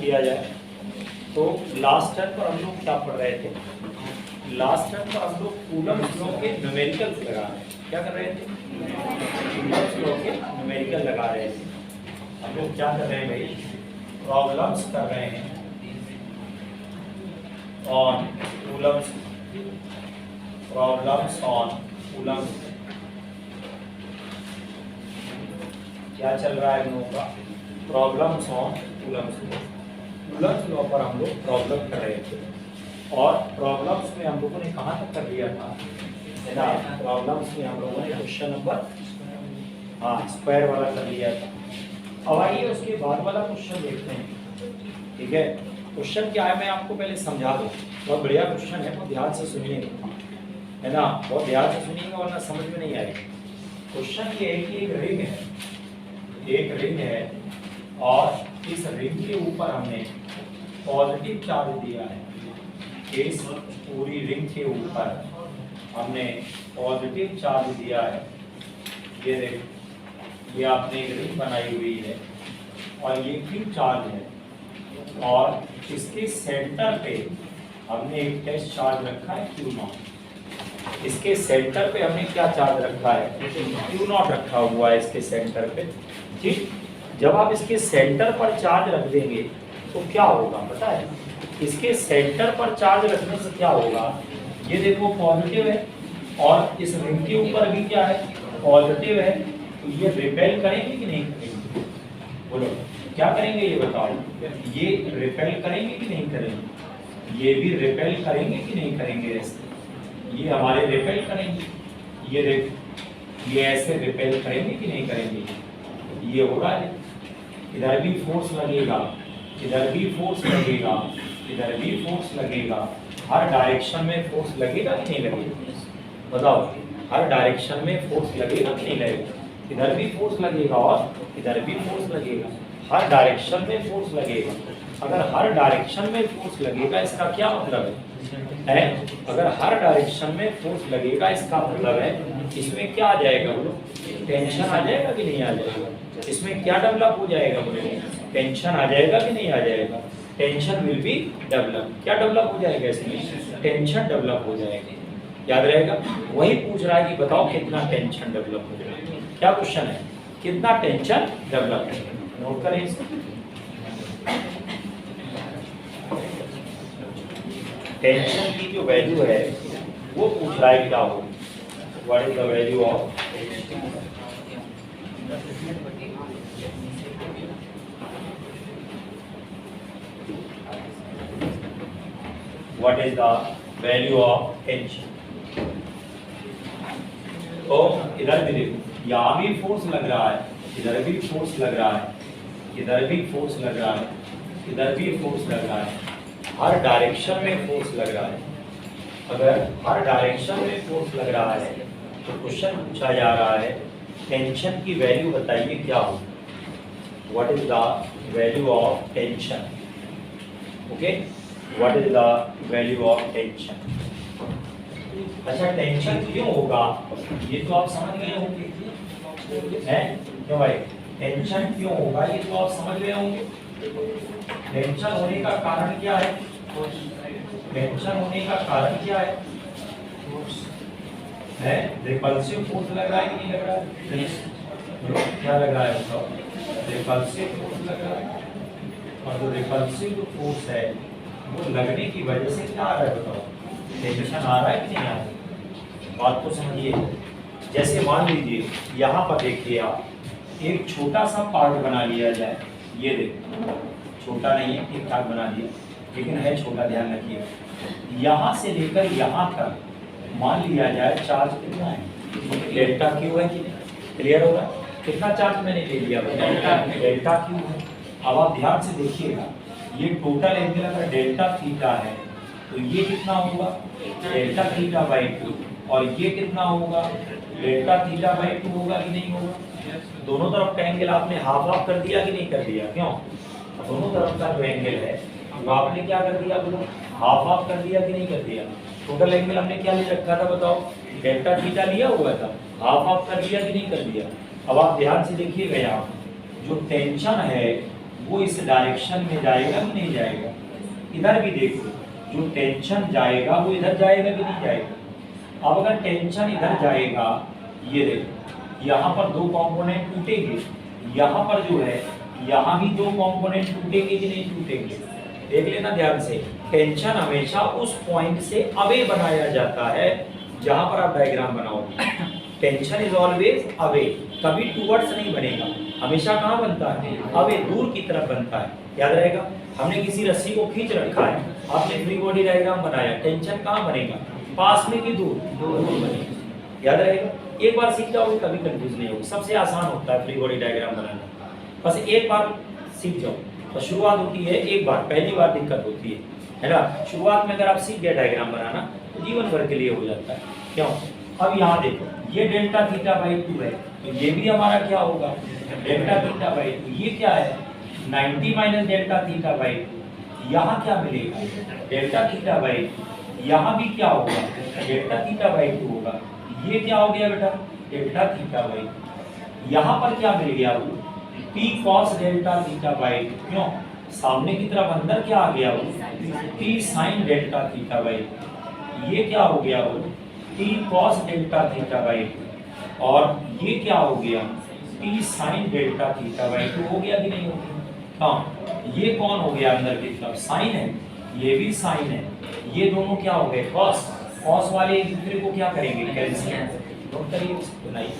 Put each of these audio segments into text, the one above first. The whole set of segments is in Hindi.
किया जाए तो लास्ट टर्म पर हम लोग क्या पढ़ रहे थे? लास्ट टर्म पर हम लोग कूलम्ब्स लॉ के न्यूमेरिकल्स लगा रहे हैं। क्या कर रहे थे? कूलम्ब्स लॉ के न्यूमेरिकल लगा रहे थे। हम लोग क्या कर रहे हैं भाई? प्रॉब्लम्स कर रहे हैं on Coulomb's, problems on Coulomb's. क्या चल रहा है हम लोगों का? Problems on Coulomb's law. Coulomb's law पर हम लोग प्रॉब्लम कर रहे थे और प्रॉब्लम्स में हम लोगों ने कहाँ तक कर लिया था? है ना, प्रॉब्लम्स में हम लोगों ने क्वेश्चन नंबर स्क्वायर वाला कर लिया था। अब आइए उसके बाद वाला क्वेश्चन देखते हैं। ठीक है, क्वेश्चन क्या है मैं आपको पहले समझा दूं। बहुत बढ़िया क्वेश्चन है, बहुत ध्यान से सुनिएगा, है ना, बहुत ध्यान से सुनिएगा वरना समझ में नहीं आएगा। क्वेश्चन ये है कि एक रिंग है, एक रिंग है और इस रिंग के ऊपर हमने पॉजिटिव चार्ज दिया है। इस पूरी रिंग के ऊपर हमने पॉजिटिव चार्ज दिया है। ये देखो, ये आपने एक रिंग बनाई हुई है और ये क्यू चार्ज है और इसके सेंटर पे हमने एक टेस्ट चार्ज रखा है क्यू नॉट। इसके सेंटर पे हमने क्या चार्ज रखा है? क्यू नॉट रखा हुआ है इसके सेंटर पे। ठीक, जब आप इसके सेंटर पर चार्ज रख देंगे तो क्या होगा पता है? इसके सेंटर पर चार्ज रखने से क्या होगा? ये देखो पॉजिटिव है और इस रिंग के ऊपर भी क्या है? पॉजिटिव है। तो ये रिपेल करेंगे कि नहीं करेंगे? बोलो क्या करेंगे ये बताओ। ये रिपेल करेंगे कि नहीं करेंगे? ये भी रिपेल करेंगे कि नहीं करेंगे? ऐसे ये हमारे रिपेल करेंगे। ये देखो, ये ऐसे रिपेल करेंगे कि नहीं करेंगे? ये हो रहा है, इधर भी फोर्स लगेगा, इधर भी फोर्स लगेगा, इधर भी फोर्स लगेगा। हर डायरेक्शन में फोर्स लगेगा कि नहीं लगेगा? बताओ, हर डायरेक्शन में फोर्स लगेगा कि नहीं लगेगा? इधर भी फोर्स लगेगा और इधर भी फोर्स लगेगा। हर डायरेक्शन में फोर्स लगेगा। अगर हर डायरेक्शन में फोर्स लगेगा इसका क्या मतलब है? अगर हर डायरेक्शन में फोर्स लगेगा इसका मतलब है इसमें क्या आ जाएगा बोलो? टेंशन आ जाएगा कि नहीं आ जाएगा? इसमें क्या डेवलप हो जाएगा बोलो? टेंशन आ जाएगा कि नहीं आ जाएगा? Tension will be develop. क्या डेवलप हो जाएगा इसमें? टेंशन डेवलप हो जाएगी। याद रहेगा, वही पूछ रहा है कि बताओ कितना टेंशन डेवलप हो जाएगा। क्या क्वेश्चन है? कितना टेंशन डेवलप है? नोट करें इसको। टेंशन की जो वैल्यू है वो पूछ रहा है क्या हो? What is the value of what is the value of tension? तो इधर भी देखो, यहाँ भी फोर्स लग रहा है, इधर भी फोर्स लग रहा है, इधर भी फोर्स लग रहा है, इधर भी फोर्स लग रहा है। हर डायरेक्शन में फोर्स लग रहा है। अगर हर डायरेक्शन में फोर्स लग रहा है तो क्वेश्चन पूछा जा रहा है टेंशन की वैल्यू बताइए क्या हो? What is the value of tension? Okay, what is the value of tension? अच्छा, टेंशन क्यों होगा ये तो आप समझ गए होंगे, हैं? क्यों भाई टेंशन क्यों होगा ये तो आप समझ गए होंगे। टेंशन होने का कारण क्या है? टेंशन होने का कारण क्या है? रिपल्सिव फोर्स लग रहा है कि नहीं लग रहा है? क्या लग रहा है बताओ? रिपल्सिव फोर्स लग रहा है। और जो रिपल्सिव फोर्स है वो लगने की वजह से क्या आ रहा है बताओ? टेंशन आ रहा है कि नहीं आ रहा है? बात को समझिए। जैसे मान लीजिए यहाँ पर देखिए आप, एक छोटा सा पार्ट बना लिया जाए। ये देखो, छोटा नहीं है, ठीक ठाक बना दिया, लेकिन है छोटा, ध्यान रखिए। यहाँ से लेकर यहाँ तक मान लिया जाए चार्ज कितना है? डेल्टा क्यू है कि नहीं? क्लियर होगा? कितना चार्ज मैंने ले लिया? डेल्टा क्यू है। अब आप ध्यान से देखिएगा, ये टोटल एंगल अगर डेल्टा थीटा है तो ये कितना होगा? Delta theta by 2। और ये कितना होगा? डेल्टा थीटा बाई 2 होगा कि नहीं होगा? दोनों तरफ का एंगल आपने हाफ हाफ कर दिया कि नहीं कर दिया? क्यों? दोनों तरफ का जो एंगल है वो आपने क्या कर दिया बोलो? हाफ हाफ कर दिया कि नहीं कर दिया? टोटल एंगल हमने क्या ले रखा था बताओ? डेल्टा थीटा लिया हुआ था, हाफ हाफ कर दिया कि नहीं कर दिया? अब आप ध्यान से देखिएगा, यहाँ जो टेंशन है वो इस डायरेक्शन में जाएगा कि नहीं जाएगा। इधर भी देखो, जो टेंशन जाएगा वो इधर जाएगा कि नहीं जाएगा। अब अगर टेंशन इधर जाएगा, ये देखो यहाँ पर दो कंपोनेंट टूटेंगे, यहाँ पर जो है यहाँ भी दो कंपोनेंट टूटेंगे कि नहीं टूटेंगे। देख लेना ध्यान से, टेंशन हमेशा उस पॉइंट से अवे बनाया जाता है जहां पर आप डायग्राम बनाओगे। टेंशन इज ऑलवेज अवे, कभी टूवर्ड्स नहीं बनेगा, हमेशा कहाँ बनता है, अवे, दूर की तरफ बनता है। याद रहेगा, हमने किसी रस्सी को खींच रखा है, आपने फ्री बॉडी डायग्राम बनाया, टेंशन कहाँ बनेगा, पास में कि दूर, दूर बनेगा। याद रहेगा, एक बार सीख जाओगे कभी कंफ्यूज नहीं होगी, सबसे आसान होता है फ्री बॉडी डायग्राम बनाना, बस एक बार सीख जाओ। तो शुरुआत होती है एक बार, पहली बार दिक्कत होती है ना। शुरुआत में अगर आप सीख गए डायग्राम बनाना तो जीवन भर के लिए हो जाता है। क्यों, अब यहाँ देखो, ये डेल्टा थीटा बाई 2 है, तो ये भी हमारा क्या होगा, डेल्टा थीटा बाई 2। ये क्या है, 90 माइनस डेल्टा थीटा बाई 2। यहाँ क्या मिलेगा, डेल्टा थीटा बाई 2। यहाँ भी क्या होगा, डेल्टा थीटा बाई 2 होगा। ये क्या हो गया बेटा, डेल्टा थीटा बाई 2। यहाँ पर क्या मिल गया, वो P cos delta theta by 2। क्यों, सामने की तरफ अंदर क्या आ गया, वो P sin delta theta by 2। ये क्या हो गया, वो P cos delta theta by 2। और ये क्या हो गया, P sin delta theta by 2 हो गया कि नहीं हो गया। हाँ, ये कौन हो गया अंदर की तरफ, साइन है, ये भी साइन है, ये दोनों क्या हो गए, कॉस। कॉस वाले एक दूसरे को क्या करेंगे, कैंसिल। नोट करिए, बनाइए।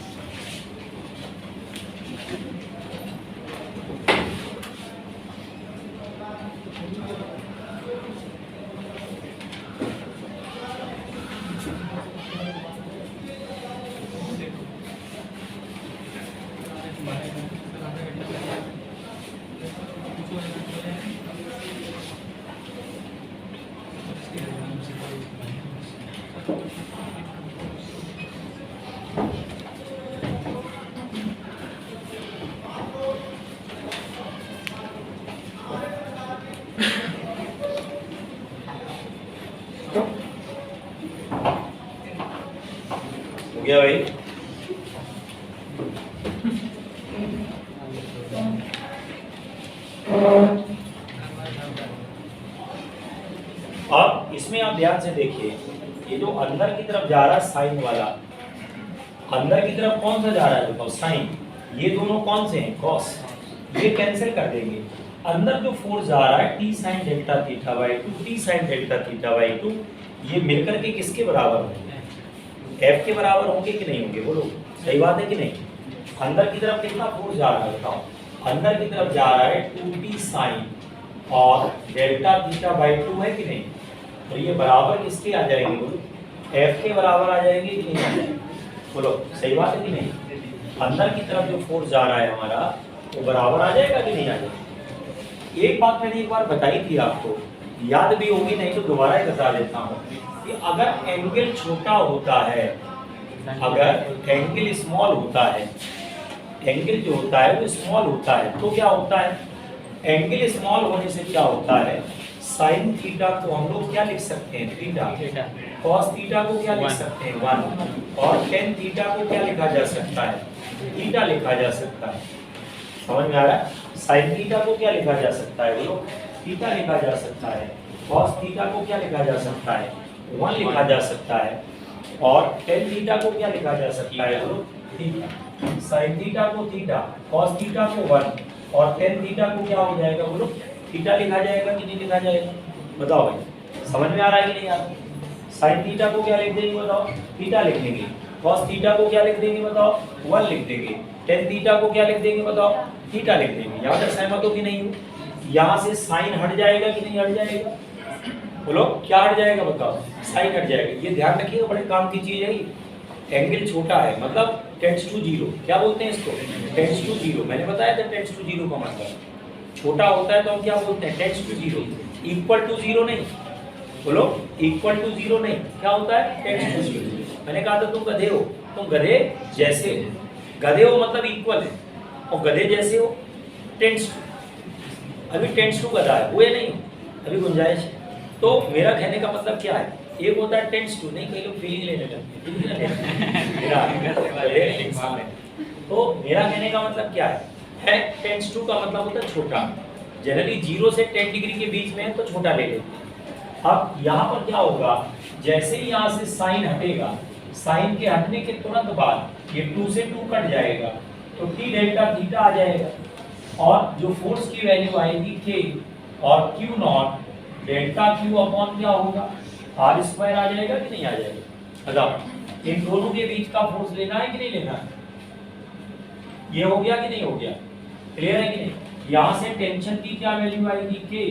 गया भाई, अब इसमें आप ध्यान से देखिए, ये जो अंदर की तरफ जा रहा है साइन वाला, अंदर की तरफ कौन सा जा रहा है बताओ, साइन। ये दोनों कौन से हैं, कॉस। ये कैंसिल कर देंगे। अंदर जो फोर्स जा रहा है T sin delta theta by 2, T sin delta theta by 2, ये मिलकर के किसके बराबर होंगे, F के बराबर होंगे कि नहीं होंगे, बोलो सही बात है कि नहीं। अंदर की तरफ कितना फोर्स जा रहा है बताओ, अंदर की तरफ जा रहा है 2T sin और डेल्टा थीटा बाई 2 है कि नहीं। तो ये बराबर किसके आ जाएंगे, बोलो F के बराबर आ जाएंगे कि नहीं आ जाएंगे, बोलो सही बात है कि नहीं। अंदर की तरफ जो फोर्स जा रहा है हमारा, वो बराबर आ जाएगा कि नहीं आ जाएगा। एक बात मैंने एक बार बताई थी आपको, याद भी होगी, नहीं तो दोबारा ही बता देता हूँ कि अगर एंगल छोटा होता है, अगर एंगल स्मॉल होता है, एंगल जो होता है वो स्मॉल होता है, तो क्या होता है, एंगल स्मॉल होने से क्या होता है, साइन थीटा को हम लोग क्या लिख सकते हैं, थीटा। कॉस थीटा को क्या लिख सकते हैं, 1। और टेन थीटा को क्या लिखा जा सकता है, थीटा लिखा जा सकता है। समझ में आ रहा है। साइन थीटा को क्या लिखा जा सकता है, बोलो थीटा लिखा जा सकता है। कॉस थीटा को क्या लिखा जा सकता है, 1 लिखा जा सकता है। और टेन थीटा को क्या लिखा जा सकता है, बोलो थीटा। साइन थीटा को थीटा, कॉस थीटा को 1 और टेन थीटा को क्या हो जाएगा, बोलो थीटा लिखा जाएगा कि नहीं लिखा जाएगा, बताओ भाई समझ में आ रहा है कि नहीं आ रहा। साइन थीटा को क्या लिख देंगे बताओ, थीटा लिख देंगे। कॉस थीटा को क्या लिख देंगे बताओ, 1 लिख देंगे। टेन थीटा को क्या लिख देंगे बताओ, थीटा लिख देंगे। यहाँ तक सहमत हो कि नहीं हो। यहाँ से साइन हट जाएगा कि नहीं हट जाएगा, बोलो क्या हट जाएगा बताओ, साइन हट जाएगा। ये ध्यान रखिएगा, बड़े काम की चीज है। एंगल छोटा है मतलब टेंड्स टू जीरो, क्या बोलते हैं इसको, टेंड्स टू जीरो। मैंने बताया था टेंड्स टू जीरो का मतलब छोटा होता है तो हम क्या बोलते हैं, tends to zero. Equal to zero नहीं, बोलो इक्वल टू जीरो नहीं, क्या होता है, टेंड्स टू जीरो। मैंने कहा था तुम गधे हो, तुम गधे जैसे हो। गधे हो मतलब इक्वल है, और गधे जैसे हो टेंड्स टू। अभी टेंड्स टू गधा है, वो ये नहीं, अभी गुंजाइश है। तो मेरा कहने का मतलब क्या है, एक होता है टेंड्स टू, नहीं कई लोग फीलिंग लेने लगते हैं। तो मेरा कहने का मतलब क्या है टेंड्स टू का मतलब होता है छोटा, जनरली 0 से 10 डिग्री के बीच में है तो छोटा ले लेते हैं। अब यहाँ पर क्या होगा, जैसे ही यहाँ से साइन हटेगा, साइन के हटने के तुरंत बाद ये 2 से 2 कट जाएगा तो टी डेल्टा थीटा आ जाएगा, और जो फोर्स की वैल्यू आएगी के, और Q naught delta q upon क्या होगा, आर स्क्वायर आ जाएगा कि नहीं आ जाएगा। मतलब इन दोनों के बीच का फोर्स लेना है कि नहीं लेना है, ये हो गया कि नहीं हो गया, क्लियर है कि नहीं। यहाँ से टेंशन की क्या वैल्यू आएगी के,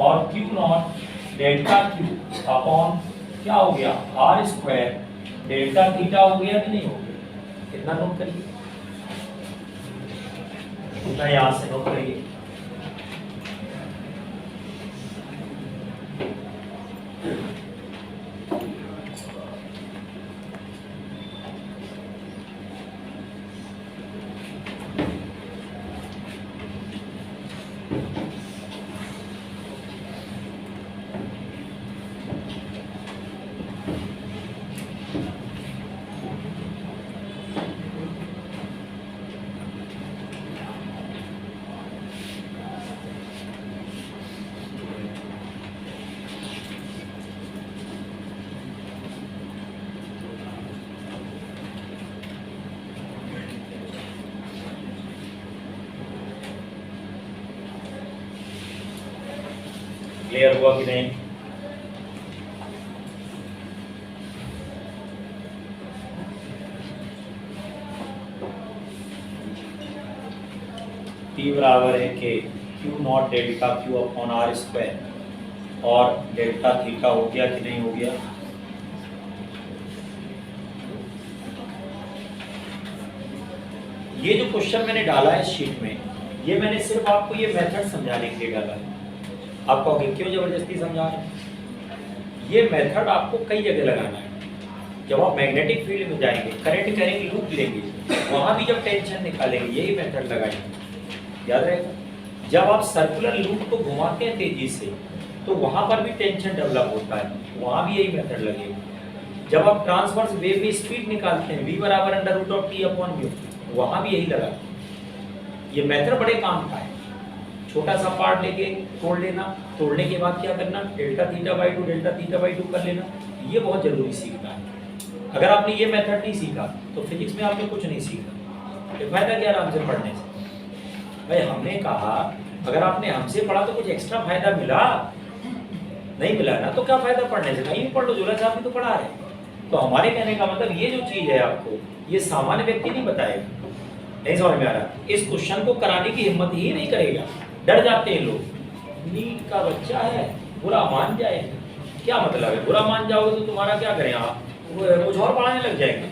और Q naught delta q upon क्या हो गया आर स्क्वायर डेल्टा थीटा हो गया कि नहीं हो गया। कितना नोट करिए, कितना यहाँ से नोट करिए, क्लियर हुआ कि नहीं। P बराबर है k q naught delta q upon R square, और डेल्टा थीटा हो गया कि नहीं हो गया। ये जो क्वेश्चन मैंने डाला है शीट में, ये मैंने सिर्फ आपको ये मेथड समझाने के लिए डाला है। आप कहोगे क्यों जबरदस्ती समझा रहे हैं, ये मेथड आपको कई जगह लगाना है। जब आप मैग्नेटिक फील्ड में जाएंगे, करंट करेंगे, लूप लेंगे, वहां भी जब टेंशन निकालेंगे यही मेथड लगाएंगे, याद रहेगा। जब आप सर्कुलर लूप को घुमाते हैं तेजी से तो वहां पर भी टेंशन डेवलप होता है, वहां भी यही मेथड लगेगा। जब आप ट्रांसवर्स वेव में स्पीड निकालते हैं v बराबर under root of T upon mu, वहां भी यही लगा। ये मेथड बड़े काम का है। छोटा सा पार्ट लेके तोड़ लेना, तोड़ने के बाद क्या करना, delta theta by 2 delta theta by 2 कर लेना, ये बहुत जरूरी सीखना है। अगर आपने ये मेथड नहीं सीखा तो फिजिक्स में आपने कुछ नहीं सीखा। ये फायदा क्या आराम से पढ़ने से। भाई हमने कहा अगर आपने हमसे पढ़ा तो कुछ एक्स्ट्रा फायदा मिला, नहीं मिला ना तो क्या फायदा पढ़ने से, नहीं पढ़ लो, जोला साहब भी तो पढ़ा रहे। तो हमारे कहने का मतलब ये जो चीज है आपको, ये सामान्य व्यक्ति नहीं बताएगा। नहीं समझ में आ रहा, इस क्वेश्चन को कराने की हिम्मत ही नहीं करेगा, डर जाते हैं लोग। नीट का बच्चा है, बुरा मान जाए, क्या मतलब है बुरा मान जाओगे तो तुम्हारा क्या करें आप, कुछ और पढ़ाने लग जाएंगे,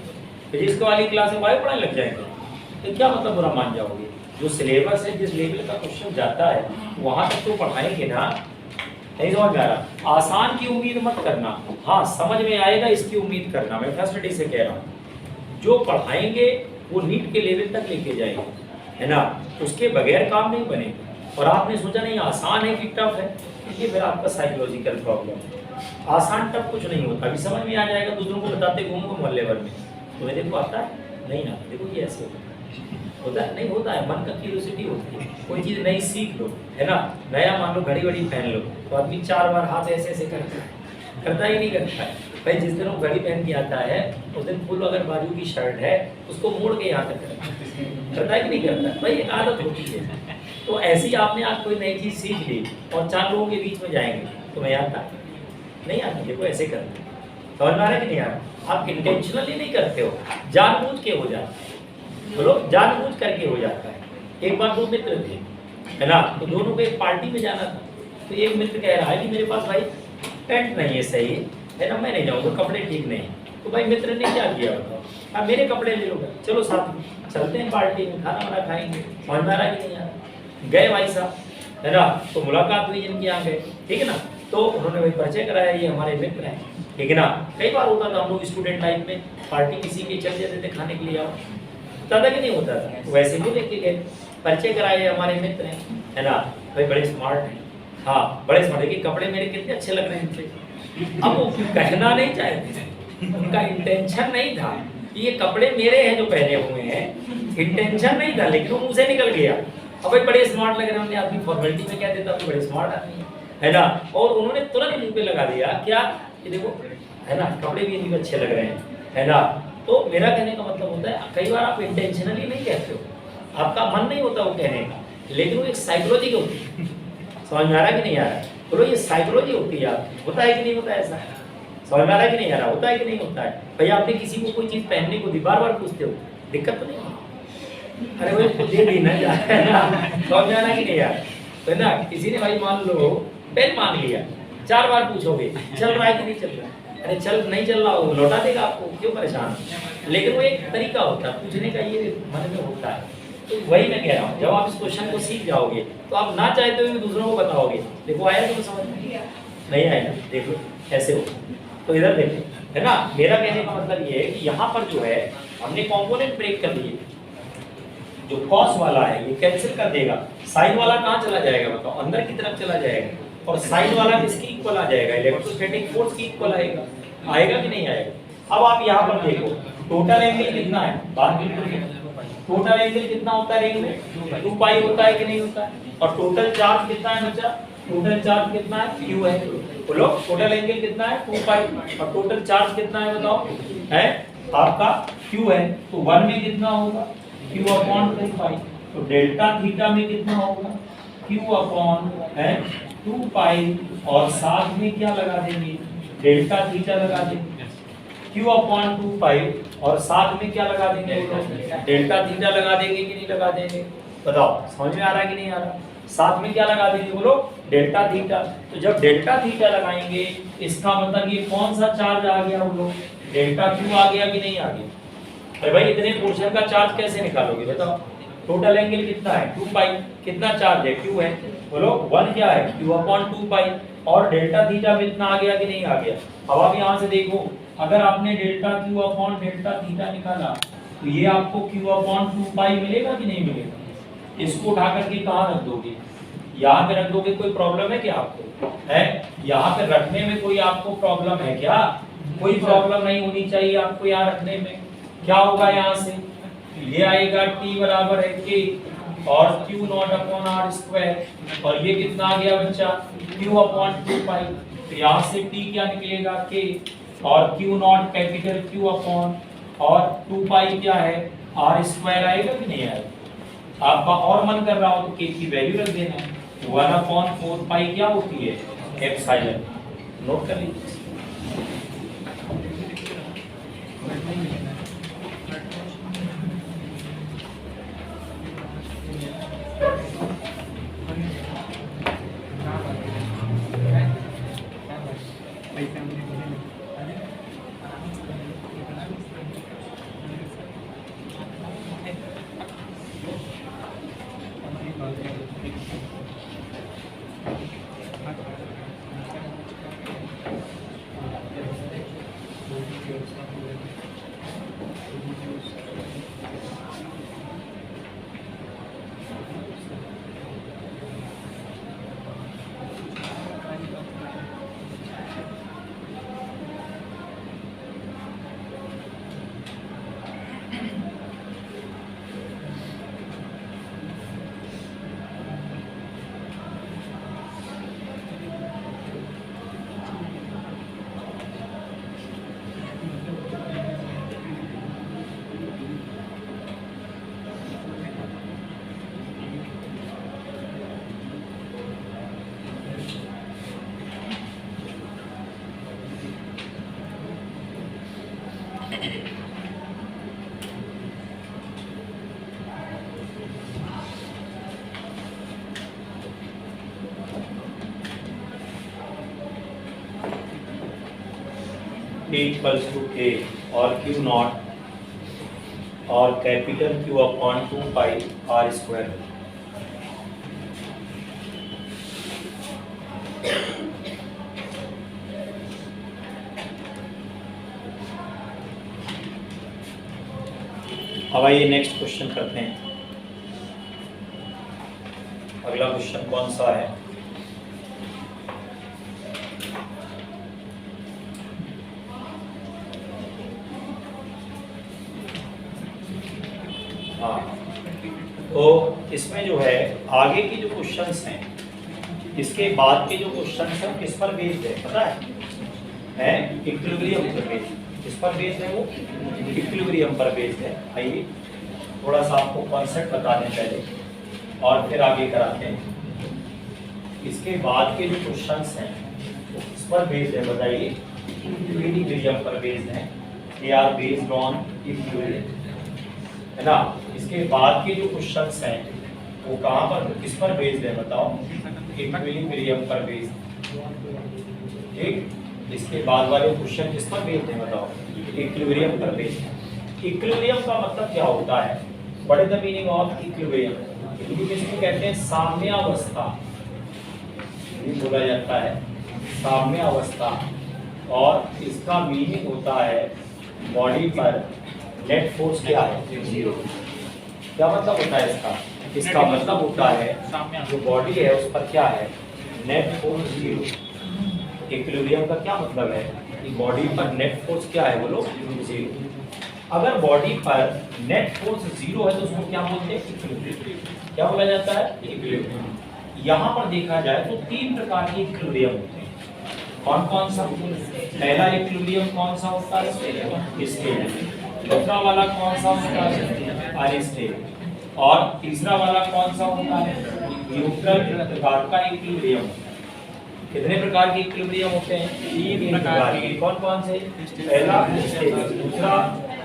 फिजिक्स वाली क्लास में बायो पढ़ाने लग जाएंगे, तो क्या मतलब बुरा मान जाओगे। जो सिलेबस है, जिस लेवल का क्वेश्चन जाता है वहां तक तो पढ़ाएंगे ना। नहीं समझ में आ रहा, आसान की उम्मीद मत करना, हाँ समझ में आएगा इसकी उम्मीद करना। मैं फर्स्ट डे से कह रहा हूँ, जो पढ़ाएंगे वो नीट के लेवल तक लेके जाएंगे, है ना, उसके बगैर काम नहीं बनेगा। और आपने सोचा नहीं आसान है कि टफ है, ये फिर आपका साइकोलॉजिकल प्रॉब्लम है। आसान टफ कुछ नहीं होता, अभी समझ में आ जाएगा। दूसरों को बताते घूमो मोहल्ले भर में, तुम्हें देखो आता है नहीं आता, देखो ये ऐसे होता है नहीं होता है, मन का क्यूरियोसिटी होती है। कोई चीज़ नई सीख लो, है ना, नया मान लो घड़ी वड़ी पहन लो, तो आदमी 4 बार हाथ ऐसे ऐसे करता ही नहीं करता है। भाई जिस दिन वो घड़ी पहन के आता है उस दिन फुल अगर बाजू की शर्ट है उसको मोड़ के यहाँ तक करता है कि नहीं करता, भाई एक आदत होती है। तो ऐसे ही आपने आज कोई नई चीज़ सीख ली और 4 लोगों के बीच में जाएंगे, तुम्हें आता नहीं आता, देखो ऐसे करते, समझ में आ रहा है कि नहीं आ रहा। आप इंटेंशनली नहीं करते हो, जानबूझ के हो जाता है, बोलो जानबूझ करके हो जाता है। एक बार 2 मित्र थे, है ना, तो दोनों को एक पार्टी में जाना था। तो एक मित्र कह रहा है कि मेरे पास भाई पैंट नहीं है सही, है ना, मैं नहीं जाऊँगा, कपड़े ठीक नहीं। तो भाई मित्र ने क्या किया बताओ, आप मेरे कपड़े ले लो, चलो साथ में चलते हैं पार्टी में, खाना वाना खाएंगे। समझ में आ रहा कि नहीं आ रहा। गए भाई साहब, है ना, तो मुलाकात हुई जिनके यहाँ गए, ठीक है ना। तो उन्होंने भाई परिचय कराया, ये हमारे मित्र हैं, ठीक है ना। कई बार होता था हम लोग स्टूडेंट लाइफ में पार्टी किसी के चल जाते थे खाने के लिए, आओ ज़्यादा कि नहीं होता था, वैसे भी लेके गए, परिचय कराए, हमारे मित्र हैं, है ना, भाई बड़े स्मार्ट हैं, हाँ बड़े स्मार्ट है कि कपड़े मेरे कितने अच्छे लग रहे हैं इनसे। अब वो कहना नहीं चाहते, उनका इंटेंशन नहीं था कि ये कपड़े मेरे हैं जो पहने हुए हैं, इंटेंशन नहीं था, लेकिन वो मुँह से निकल गया। अब भाई बड़े स्मार्ट लग रहे हैं, हमने आदमी फॉर्मेलिटी में क्या देता है, बड़े स्मार्ट आदमी है ना। और उन्होंने तुरंत मुंह पे लगा दिया क्या, ये देखो है ना, कपड़े भी इनके अच्छे लग रहे हैं, है ना। तो मेरा कहने का मतलब होता है, कई बार आप इंटेंशनली नहीं कहते हो, आपका मन नहीं होता वो कहने का, लेकिन वो एक साइकोलॉजी होती है। समझ में आ रहा है कि नहीं आ रहा है? बोलो, ये साइकोलॉजी होती है, होता है कि नहीं होता है ऐसा? समझ में आ रहा है कि नहीं आ रहा? होता है कि नहीं होता है? भैया आपने किसी को कोई चीज़ पहनने को दी, बार बार पूछते हो, दिक्कत तो नहीं? अरे वो इसको दे दी ना, है ना। समझ में आ रहा है कि नहीं यार? है ना, किसी ने भाई मान लो पेन मांग लिया, 4 बार पूछोगे चल रहा है कि नहीं चल रहा है, अरे चल नहीं चल रहा हो लौटा देगा आपको, क्यों परेशान? लेकिन वो एक तरीका होता है पूछने का, ये मन में होता है। तो वही मैं कह रहा हूँ, जब आप इस क्वेश्चन को सीख जाओगे तो आप ना चाहते हुए भी दूसरों को बताओगे, देखो आया तो समझ में नहीं आया, देखो कैसे हो। तो इधर देखो, है ना, मेरा कहने का मतलब ये है कि यहाँ पर जो है हमने कॉम्पोनेंट ब्रेक कर दिए। जो कॉस वाला है ये कैंसिल कर देगा, साइन वाला कहाँ चला जाएगा बताओ, अंदर की तरफ चला जाएगा, और साइन वाला किसकी इक्वल आ जाएगा, इलेक्ट्रोस्टैटिक फोर्स की इक्वल आएगा, आएगा कि नहीं आएगा? अब आप यहाँ पर देखो टोटल एंगल कितना है, बात बिल्कुल, टोटल एंगल कितना होता है रिंग में, 2 पाई होता है कि नहीं होता है? और टोटल चार्ज कितना है बच्चा, टोटल चार्ज कितना है, Q है। बोलो टोटल एंगल कितना है, 2 पाई, और टोटल चार्ज कितना है बताओ, है आपका Q है। तो 1 में कितना होगा, Q अपॉन 2 पाई। तो डेल्टा थीटा में कितना होगा, Q अपॉन है 2 पाई, और साथ में क्या लगा देंगे, डेल्टा थीटा लगा देंगे, Q अपॉन 2 पाई, और साथ में क्या लगा देंगे, डेल्टा थीटा लगा देंगे कि नहीं लगा देंगे? बताओ समझ में आ रहा है कि नहीं आ रहा? साथ में क्या लगा देंगे बोलो, डेल्टा थीटा। तो जब डेल्टा थीटा लगाएंगे इसका मतलब ये कौन सा चार्ज आ गया हम लोग, डेल्टा क्यू आ गया कि नहीं आ गया? अरे भाई इतने पोर्शन का चार्ज कैसे निकालोगे बताओ? टोटल एंगल कितना है 2 पाई, कितना चार्ज है Q है, बोलो 1 क्या है Q अपॉन 2 पाई, और डेल्टा थीटा में इतना आ गया कि नहीं आ गया? अब आप यहाँ से देखो, अगर आपने delta Q upon delta theta निकाला तो ये आपको Q अपॉन 2 पाई मिलेगा कि नहीं मिलेगा? इसको उठा करके कहाँ रख दोगे, यहाँ पे रख दोगे, कोई प्रॉब्लम है क्या आपको? है यहाँ पे रखने में कोई आपको प्रॉब्लम है क्या? कोई प्रॉब्लम नहीं होनी चाहिए आपको यहाँ रखने में। क्या होगा यहाँ से, ये आएगा T बराबर है K और Q not upon R square, और ये कितना आ गया बच्चा, Q अपॉन 2 पाई। तो यहाँ से T क्या निकलेगा K, और Q not capital Q upon, और 2 पाई क्या है R स्क्वायर आएगा कि नहीं आएगा? आपका और मन कर रहा हो तो K की वैल्यू रख देना है, 1 अपॉन 4 पाई क्या होती है, एप्सिलॉन। नोट कर लीजिए। T equals to K और Q नॉट और कैपिटल Q अपॉन 2 पाई R स्क्वायर। अब आइए नेक्स्ट क्वेश्चन करते हैं। अगला क्वेश्चन कौन सा है, तो इसमें जो है आगे की जो क्वेश्चंस हैं, इसके बाद के जो क्वेश्चंस हैं किस पर बेस्ड है पता है इक्विलिब्रियम पर बेस्ड। किस पर बेस्ड है वो? इक्विलिब्रियम पर बेस्ड है। आइए थोड़ा सा आपको कॉन्सेप्ट बता दें पहले और फिर आगे कराते हैं। इसके बाद के जो क्वेश्चंस हैं वो किस पर बेस्ड है बताइए? इक्विलिब्रियम पर बेस्ड है। They are based on equilibrium, है ना। इसके बाद के जो क्वेश्चंस हैं वो कहाँ पर, किस पर बेस्ड है बताओ? इक्विलिब्रियम पर बेस्ड। ठीक, इसके बाद वाले क्वेश्चन किस पर बेस्ड है बताओ? इक्विलिब्रियम पर बेस्ड। इक्विलिब्रियम का मतलब क्या होता है? What is the meaning of equilibrium? इसको कहते हैं साम्यावस्था, ये बोला जाता है साम्यावस्था। और इसका मीनिंग होता है बॉडी पर नेट फोर्स क्या है? जीरो। क्या मतलब होता है इसका? इसका मतलब होता है जो बॉडी है उस पर क्या है? Net force zero. इक्विलिब्रियम का क्या मतलब है कि बॉडी पर नेट फोर्स क्या है बोलो? जीरो। अगर बॉडी पर नेट फोर्स जीरो है तो उसको क्या बोलते हैं? इक्विलिब्रियम। क्या बोला जाता है? इक्विलिब्रियम। यहाँ पर देखा जाए तो तीन प्रकार के इक्विलिब्रियम होते हैं। कौन कौन सा? पहला इक्विलिब्रियम कौन सा होता है? स्टेबल। दूसरा वाला कौन सा होता है? अनस्टेबल। और तीसरा वाला कौन सा होता है? न्यूट्रल प्रकार का इक्विलिब्रियम। कितने प्रकार के इक्विलिब्रियम होते हैं? तीन प्रकार के। कौन कौन से? पहला स्टेबल, दूसरा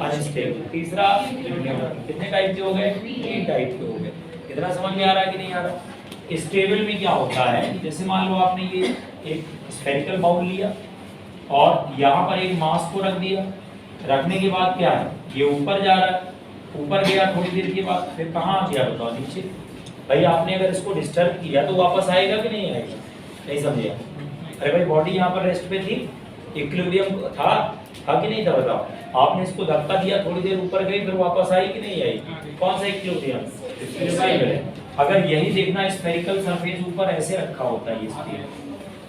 अनस्टेबल, तीसरा कितने टाइप के हो गए? तीन टाइप के हो गए। कितना समझ में आ रहा है कि नहीं आ रहा? स्टेबल में क्या होता है? जैसे मान लो आपने ये एक स्फेरिकल बाउल लिया और यहाँ पर एक मास को रख दिया। रखने के बाद क्या है? ये ऊपर जा रहा है, ऊपर गया थोड़ी देर के बाद फिर कहाँ आ गया बताओ? नीचे। भाई आपने अगर इसको डिस्टर्ब किया तो वापस आएगा कि नहीं आएगा? नहीं समझे? अरे भाई बॉडी यहाँ पर रेस्ट पे थी, इक्विलिब्रियम था कि नहीं था बताओ? आपने इसको धक्का दिया, थोड़ी देर ऊपर गई, फिर वापस आई कि नहीं आई? कौन सा इक्विलिब्रियम? स्टेबल। अगर यही देखना स्फेरिकल सरफेस ऊपर ऐसे रखा होता है ये,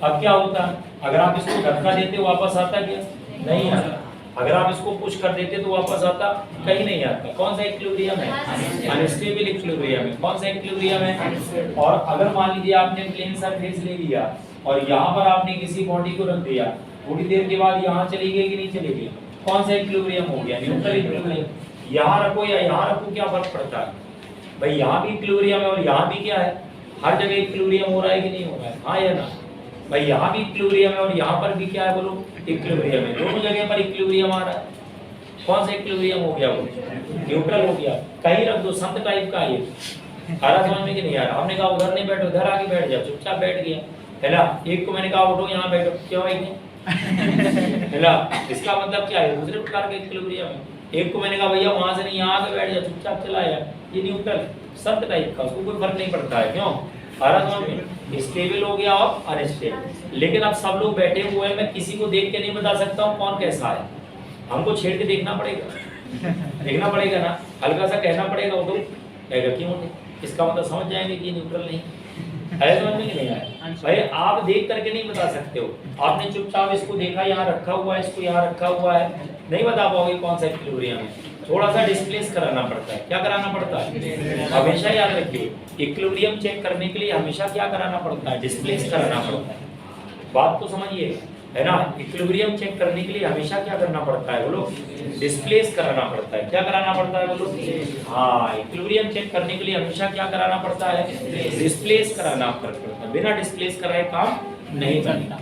अब क्या होता? अगर आप इसको धक्का देते वापस आता क्या? नहीं आता। अगर आप इसको पुश कर देते तो वापस आता? कहीं नहीं आता। कौन सा इक्विलिब्रियम है? अनस्टेबल इक्विलिब्रियम है। कौन सा इक्विलिब्रियम है? और अगर मान लीजिए आपने प्लेन सरफेस ले लिया और यहाँ पर आपने किसी बॉडी को रख दिया, थोड़ी देर के बाद यहाँ चली गई कि नहीं चली गई? कौन सा इक्विलिब्रियम हो गया? Neutral equilibrium. यहाँ रखो या यहाँ रखो, क्या फर्क पड़ता है भाई? यहाँ भी इक्विलिब्रियम है और यहाँ भी क्या है? हर जगह इक्विलिब्रियम हो रहा है कि नहीं हो रहा है? हाँ या ना भाई? यहाँ भी इक्विलिब्रियम है और यहाँ पर भी क्या है बोलो? इक्विलिब्रियम है। दोनों जगह पर इक्विलिब्रियम आ रहा है। कौन सा इक्विलिब्रियम हो गया वो? न्यूट्रल हो गया। कहीं रख दो, संत टाइप का ये। आ रहा समझ में कि नहीं आ रहा? हमने कहा उधर नहीं बैठो, इधर आके बैठ जाओ, चुपचाप बैठ गया, है ना। एक को मैंने कहा उठो यहाँ बैठो, क्यों भाई है ना। इसका मतलब क्या है? दूसरे प्रकार का इक्विलिब्रियम है। एक को मैंने कहा भैया वहां से नहीं यहाँ आके बैठ जाओ, चुपचाप चला आया, ये न्यूट्रल संत टाइप का, उसको कोई फर्क नहीं पड़ता है। क्यों? आ रहा समझ में? स्टेबल हो गया और अनस्टेबल। लेकिन अब सब लोग बैठे हुए हैं, मैं किसी को देख के नहीं बता सकता हूँ कौन कैसा है। हमको छेड़ के देखना पड़ेगा, देखना पड़ेगा ना, हल्का सा कहना पड़ेगा, वो तो कहेगा क्यों नहीं, इसका मतलब समझ जाएंगे कि न्यूट्रल नहीं है। समझ में नहीं आया भाई? आप देख करके नहीं बता सकते हो। आपने चुपचाप इसको देखा, यहाँ रखा हुआ है, इसको यहाँ रखा हुआ है, नहीं बता पाओगे कौन सा इक्विलिब्रियम है। थोड़ा सा डिस्प्लेस कराना पड़ता है। क्या कराना पड़ता है? हमेशा याद रखिए, इक्विलिब्रियम चेक करने के लिए हमेशा क्या कराना पड़ता है? डिस्प्लेस कराना पड़ता है। बात तो समझिए, है ना। इक्विलिब्रियम चेक करने के लिए हमेशा क्या करना पड़ता है बोलो? डिस्प्लेस कराना पड़ता है। क्या कराना पड़ता है बोलो? हाँ, इक्विलिब्रियम चेक करने के लिए हमेशा क्या कराना पड़ता है? डिस्प्लेस कराना पड़ता है। बिना डिस्प्लेस कराए काम नहीं बनेगा,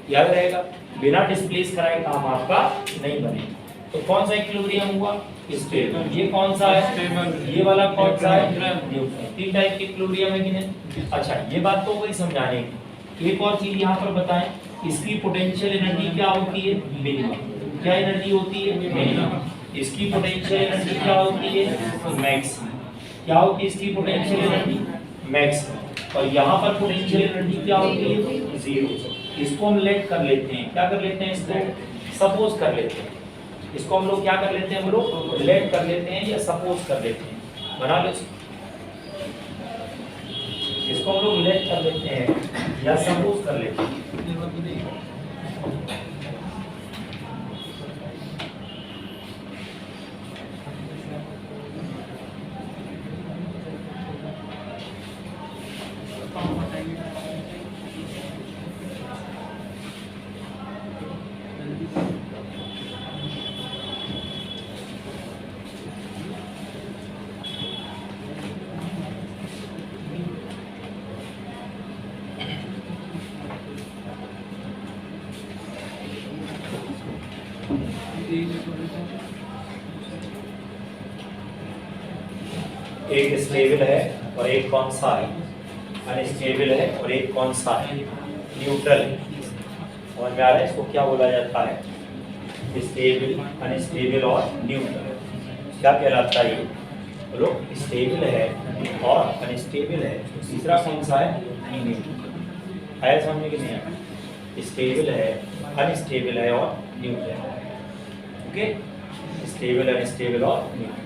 याद रहेगा। बिना डिस्प्लेस कराए काम आपका नहीं बनेगा। तो कौन सा इक्विलिब्रियम हुआ? स्टेबल। ये कौन सा है? ये वाला कौन सा है? न्यूट्रल। तीन टाइप के इक्विलिब्रियम है कि नहीं? अच्छा, ये बात तो वही समझाने की। एक और चीज यहाँ पर बताएं, इसकी पोटेंशियल एनर्जी क्या होती है? मिनिमम। क्या एनर्जी होती है? मिनिमम। इसकी पोटेंशियल एनर्जी क्या होती है? मैक्सिमम। क्या होती है इसकी पोटेंशियल एनर्जी? मैक्सिमम। और यहाँ पर पोटेंशियल एनर्जी क्या होती है? जीरो। इसको हम लेट कर लेते हैं। क्या कर लेते हैं? इसको सपोज कर लेते हैं। इसको हम लोग क्या कर लेते हैं बोलो? लेट कर लेते हैं या सपोज कर लेते हैं। बना लो इसको हम लोग लेट कर लेते हैं या सपोज कर लेते हैं। एक स्टेबल है और एक कौन सा है, अनस्टेबल है और एक कौन सा है, न्यूट्रल है। समझ में आ रहा है इसको क्या बोला जाता है, स्टेबल, अनस्टेबल और न्यूट्रल। क्या कहलाता है ये, बोलो स्टेबल है और अनस्टेबल है। तीसरा कौन सा है, न्यूट्रल। आया समझ में कि नहीं आया, स्टेबल है, अनस्टेबल है और न्यूट्रल है। ओके, स्टेबल, अनस्टेबल और न्यूट्रल।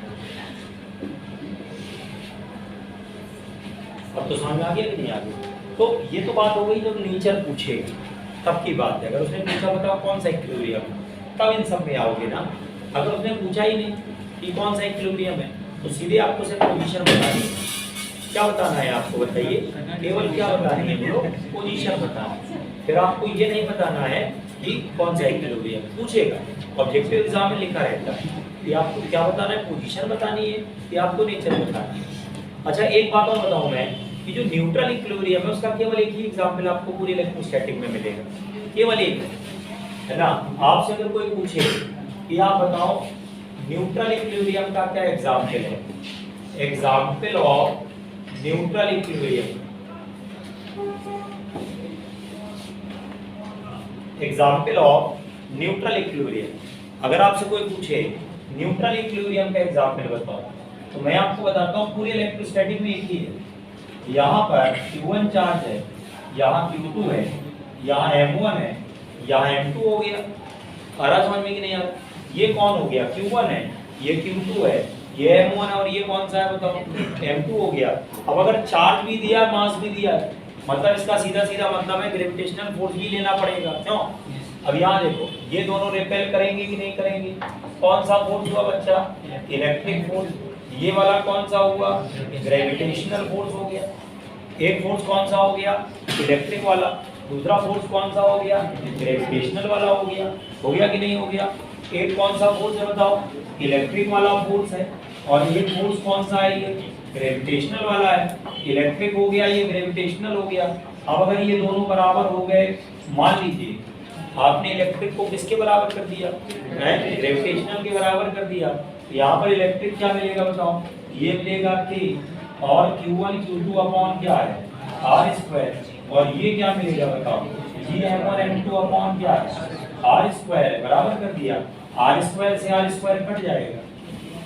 अब तो समझ में आ गया कि नहीं आ गया। तो ये तो बात हो गई जब नेचर पूछेगा तब की बात है। अगर उसने पूछा बताओ कौन सा इक्विलिब्रियम, तब इन सब में आओगे ना। अगर उसने पूछा ही नहीं कि कौन सा इक्विलिब्रियम है, तो सीधे आपको सिर्फ पोजीशन बतानी है। क्या बताना है आपको, बताइए, केवल क्या बतानी है, बोलो पोजीशन बताना है। फिर आपको ये नहीं बताना है कि कौन सा इक्विलिब्रियम, पूछेगा ऑब्जेक्टिव एग्जाम में लिखा रहता है कि आपको क्या बताना है, पोजीशन बतानी है कि आपको नेचर बतानी है। अच्छा एक बात और बताऊं मैं कि जो न्यूट्रल इक्विलिब्रियम है उसका केवल एक ही एग्जांपल आपको पूरी इलेक्ट्रोस्टैटिक में मिलेगा, केवल एक है ना। आपसे अगर कोई पूछे कि आप बताओ न्यूट्रल इक्विलिब्रियम का क्या एग्जांपल है, example of neutral equilibrium, example of neutral equilibrium. अगर आपसे कोई पूछे न्यूट्रल इक्विलिब्रियम का एग्जांपल बताओ, तो मैं आपको बताता हूँ पूरे इलेक्ट्रोस्टैटिक में एक ही है। यहाँ पर Q1 चार्ज है, यहाँ Q2 है, यहाँ M1 है, यहाँ M2 हो गया। आ रहा समझ में कि नहीं आ रहा, ये कौन हो गया, Q1 है, ये Q2 है, ये M1 है और ये कौन सा है बताओ, M2 हो गया। अब अगर चार्ज भी दिया, मास भी दिया, मतलब इसका सीधा सीधा मतलब है ग्रेविटेशनल फोर्स ही लेना पड़ेगा, क्यों। अब यहाँ देखो ये दोनों रिपेल करेंगे कि नहीं करेंगे, कौन सा फोर्स हुआ बच्चा, इलेक्ट्रिक फोर्स। ये वाला कौन सा हुआ, ग्रेविटेशनल फोर्स हो गया। एक फोर्स कौन सा हो गया, इलेक्ट्रिक वाला, दूसरा फोर्स कौन सा हो गया, ग्रेविटेशनल वाला हो गया कि नहीं हो गया। एक कौन सा फोर्स है बताओ, इलेक्ट्रिक वाला फोर्स है, और ये फोर्स कौन सा है, ये ग्रेविटेशनल वाला है। इलेक्ट्रिक हो गया, ये ग्रेविटेशनल हो गया। अब अगर ये दोनों बराबर हो गए, मान लीजिए आपने इलेक्ट्रिक को किसके बराबर कर दिया, ग्रेविटेशनल के बराबर कर दिया, यहाँ पर इलेक्ट्रिक क्या मिलेगा बताओ, ये मिलेगा कि और Q1 Q2 अपॉन क्या है, R स्क्वायर, और ये क्या मिलेगा बताओ, ये M1 M2 अपॉन क्या है, R स्क्वायर, बराबर कर दिया। R स्क्वायर से R स्क्वायर कट जाएगा,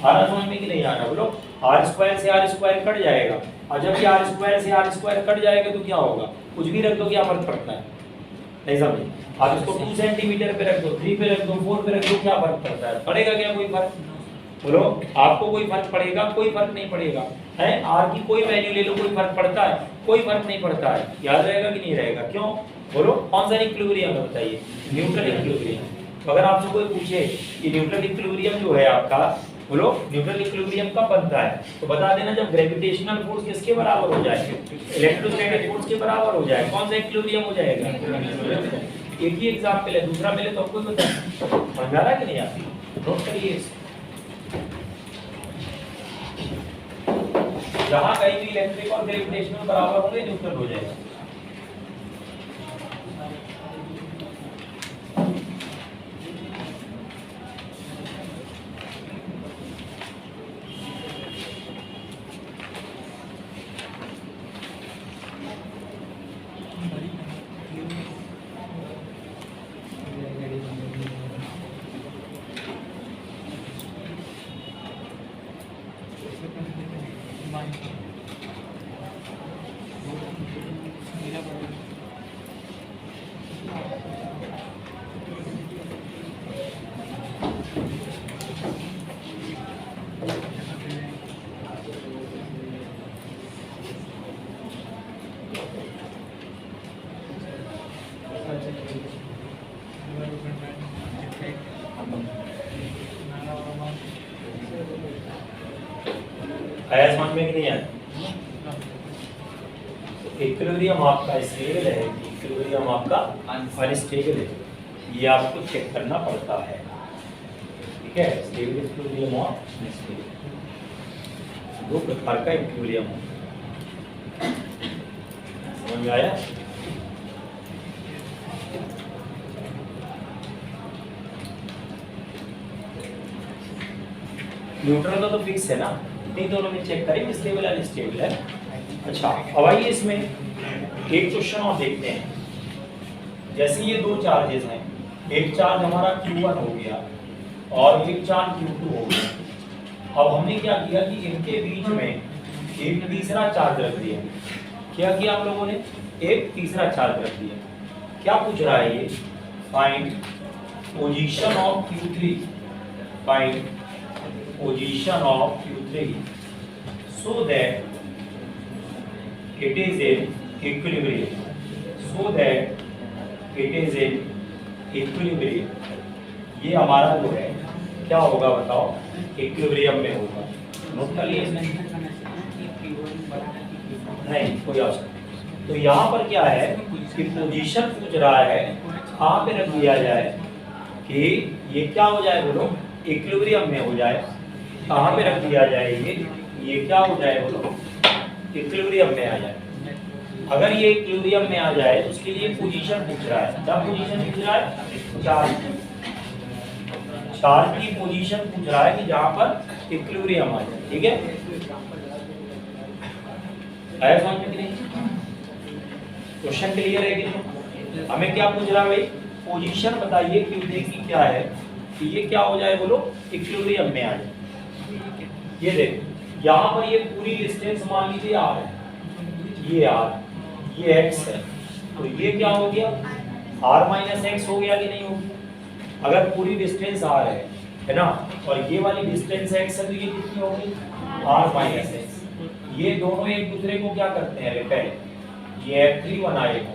आ रहा समझ में कि नहीं आ रहा, बोलो R स्क्वायर से R स्क्वायर कट जाएगा। और जब ये R स्क्वायर से R स्क्वायर कट जाएगा तो क्या होगा, कुछ भी रख दो, क्या फर्क पड़ता है, नहीं समझे। आप इसको 2 सेंटीमीटर पे रख दो, 3 पे रख दो, 4 पे रख दो, क्या फर्क पड़ता है, पड़ेगा क्या कोई फर्क, बोलो आपको कोई फर्क पड़ेगा, कोई फर्क नहीं पड़ेगा है। आर की कोई वैल्यू ले लो, कोई फर्क पड़ता है, कोई फर्क नहीं पड़ता है, याद रहेगा कि नहीं रहेगा, क्यों, बोलो कौन सा इक्विलिब्रियम है बताइए, न्यूट्रल इक्विलिब्रियम। तो अगर आपसे कोई पूछे कि न्यूट्रल इक्विलिब्रियम जो है आपका, बोलो न्यूट्रल इक्विलिब्रियम कब बनता है, तो बता देना जब ग्रेविटेशनल फोर्स किसके बराबर हो जाए, इलेक्ट्रोस्टैटिक फोर्स के बराबर हो जाए। कौन सा इक्विलिब्रियम हो जाएगा, एक ही एग्जांपल है, दूसरा मिले तो आपको बता, समझ आ रहा है कि नहीं आता, नोट करिए। जहां कहीं भी इलेक्ट्रिक और ग्रेविटेशनल बराबर होंगे, न्यूट्रल हो जाएगा। आया समझ में कि नहीं आया। इक्विलिब्रियम आपका स्टेबल है, इक्विलिब्रियम आपका अनस्टेबल है, ये आपको चेक करना पड़ता है, ठीक है। स्टेबल इक्विलिब्रियम और अनस्टेबल, दो प्रकार का इक्विलिब्रियम हो, समझ में आया। न्यूट्रल का तो फिक्स है ना, नहीं दोनों में चेक करें स्टेबल है अनस्टेबल है। अच्छा अब आइए इसमें एक क्वेश्चन और देखते हैं। जैसे ये दो चार्जेस हैं, एक चार्ज हमारा Q1 हो गया और एक चार्ज Q2 हो गया। अब हमने क्या किया कि इनके बीच में एक तीसरा चार्ज रख दिया। क्या किया हम लोगों ने? एक तीसरा चार्ज रख दिया। क्या पूछ रहा है ये? Find position of Q3, find position of Q3 so that it is in equilibrium, so that it is in equilibrium। ये हमारा जो है क्या होगा बताओ? इक्विलिब्रियम में होगा। नोट कर लिए इसमें? नहीं कोई आवश्यकता। तो यहाँ पर क्या है कि पोजीशन पूछ रहा है, कहाँ पे रख दिया जाए कि ये क्या हो जाए बोलो? इक्विलिब्रियम में हो जाए। कहाँ पे रख दिया जाए? ये क्या हो जाए बोलो? इक्विलिब्रियम में आ जाए। अगर ये इक्विलिब्रियम में आ जाए तो उसके लिए पोजीशन पूछ रहा है। क्या पोजीशन पूछ रहा है? चार्ज की पोजीशन पूछ रहा है कि जहाँ पर इक्विलिब्रियम आ जाए। ठीक है, आया समझ में कि नहीं? क्वेश्चन क्लियर है कि नहीं? हमें क्या पूछ रहा है भाई? पोजीशन बताइए Q3 की क्या है कि ये क्या हो जाए बोलो? इक्विलिब्रियम में आ जाए। ये देखो यहाँ पर ये पूरी डिस्टेंस मान लीजिए R है, ये R, ये X है, तो ये क्या हो गया? R माइनस एक्स हो गया कि नहीं हो गया? अगर पूरी डिस्टेंस R है ना, और ये वाली डिस्टेंस X है तो ये कितनी होगी? R minus x. ये दोनों एक दूसरे को क्या करते हैं? रिपेल। ये F31 आएगा,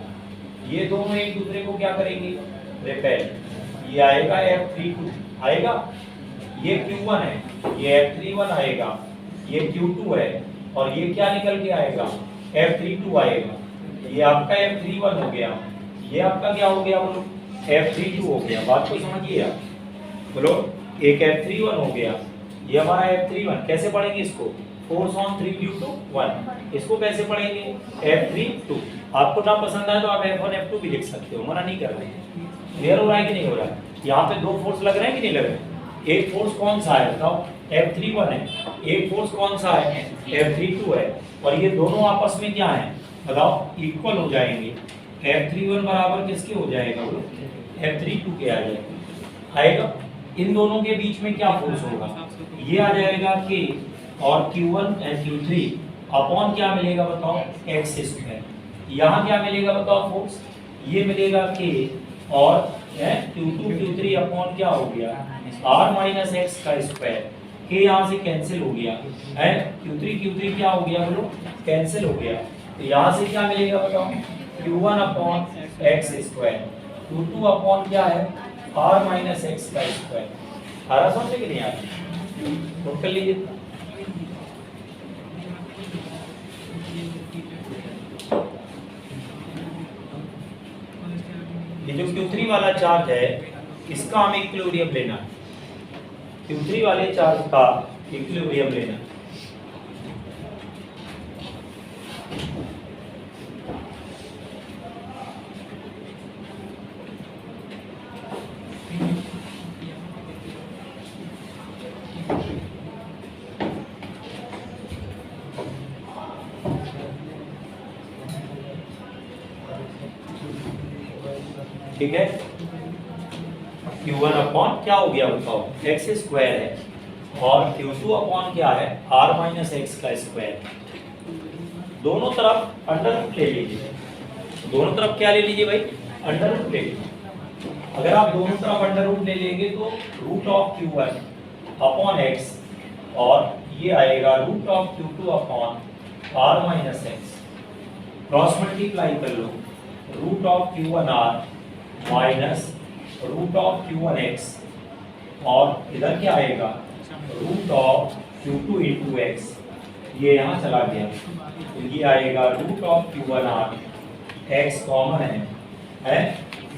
ये दोनों एक दूसरे को क्या करेंगे? रिपेल। ये आएगा F32 आएगा, ये Q1 है, ये F31 आएगा, ये Q2 है, और ये क्या निकल के आएगा? F32 आएगा। ये आपका F31 हो गया, ये आपका क्या हो गया बोलो? F32 हो गया। बात को समझिए आप बोलो। एक F31 हो गया, ये हमारा F31। कैसे पढ़ेंगे इसको? Force on 3 due to 1। इसको कैसे पढ़ेंगे? F32। आपको ना पसंद आए तो आप F1 F2 भी लिख सकते हो, मना नहीं कर रहे। क्लियर हो रहा है कि नहीं हो रहा है? यहाँ पे दो फोर्स लग रहे हैं कि नहीं लग रहे? एक फोर्स कौन सा है बताओ? F31 है। एक फोर्स कौन सा है? F32 है। और ये दोनों आपस में क्या है बताओ? इक्वल हो जाएंगे। F31 बराबर किसके हो जाएगा बोलो? F32 के आ जाएगा। आएगा। इन दोनों के बीच में क्या फोर्स होगा? ये आ जाएगा K, और Q1 एंड Q3 अपॉन क्या मिलेगा बताओ? X square. यहाँ क्या मिलेगा बताओ फोर्स? ये मिलेगा K, और Q2 Q3 अपॉन क्या हो गया? R माइनस एक्स का स्क्वायर। K यहाँ से कैंसिल हो गया है, Q3 क्या हो गया बोलो? कैंसिल हो गया। तो यहाँ से क्या मिलेगा बताओ? Q1 upon x square, Q2 upon क्या है? R माइनस एक्स का स्क्वायर। सारा समझे कि नहीं आप? नोट कर लीजिए। ये जो Q3 वाला चार्ज है इसका हमें इक्विलिब्रियम लेना है। Q3 वाले चार्ज का इक्विलिब्रियम लेना है। ठीक है, Q1 अपॉन क्या हो गया बताओ? एक्स स्क्वायर है, और Q2 अपॉन क्या है? R माइनस एक्स का स्क्वायर। दोनों तरफ अंडर रूट ले लीजिए। दोनों तरफ क्या ले लीजिए भाई? अंडर रूट ले लीजिए। अगर आप दोनों तरफ अंडर रूट ले लेंगे तो root of Q1 upon x, और ये आएगा root of Q2 upon R minus x. Cross multiply कर लो, root of Q1R minus root of Q1x, और इधर क्या आएगा? Root of Q2 into x. ये यहाँ चला गया तो ये आएगा root of Q1R, x common है,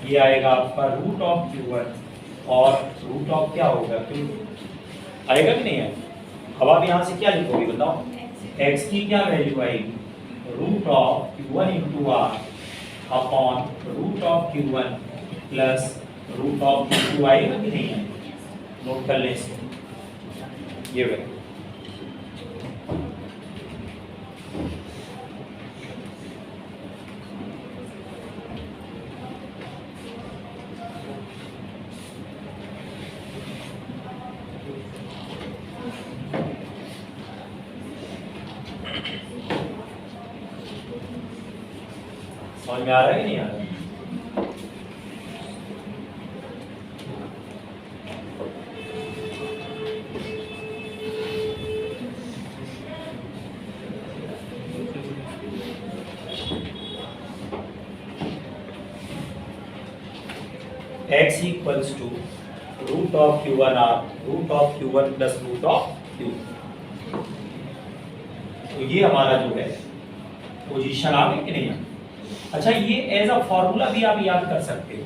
ये आएगा आपका रूट ऑफ Q1 और रूट ऑफ क्या होगा? Q2 आएगा कि नहीं है? अब आप यहाँ से क्या लिखोगे बताओ? x की क्या वैल्यू आएगी? Root of Q1 into R upon root of Q1 plus root of Q2 आएगा कि नहीं है? नोट कर लें इसको। ये समझ में आ रहा है कि नहीं आ रहा? x equals to root of q1 r root of q1 plus root of q। तो ये हमारा जो है पोजीशन आ गई कि नहीं? अच्छा, ये एज अ फॉर्मूला भी आप याद कर सकते हो,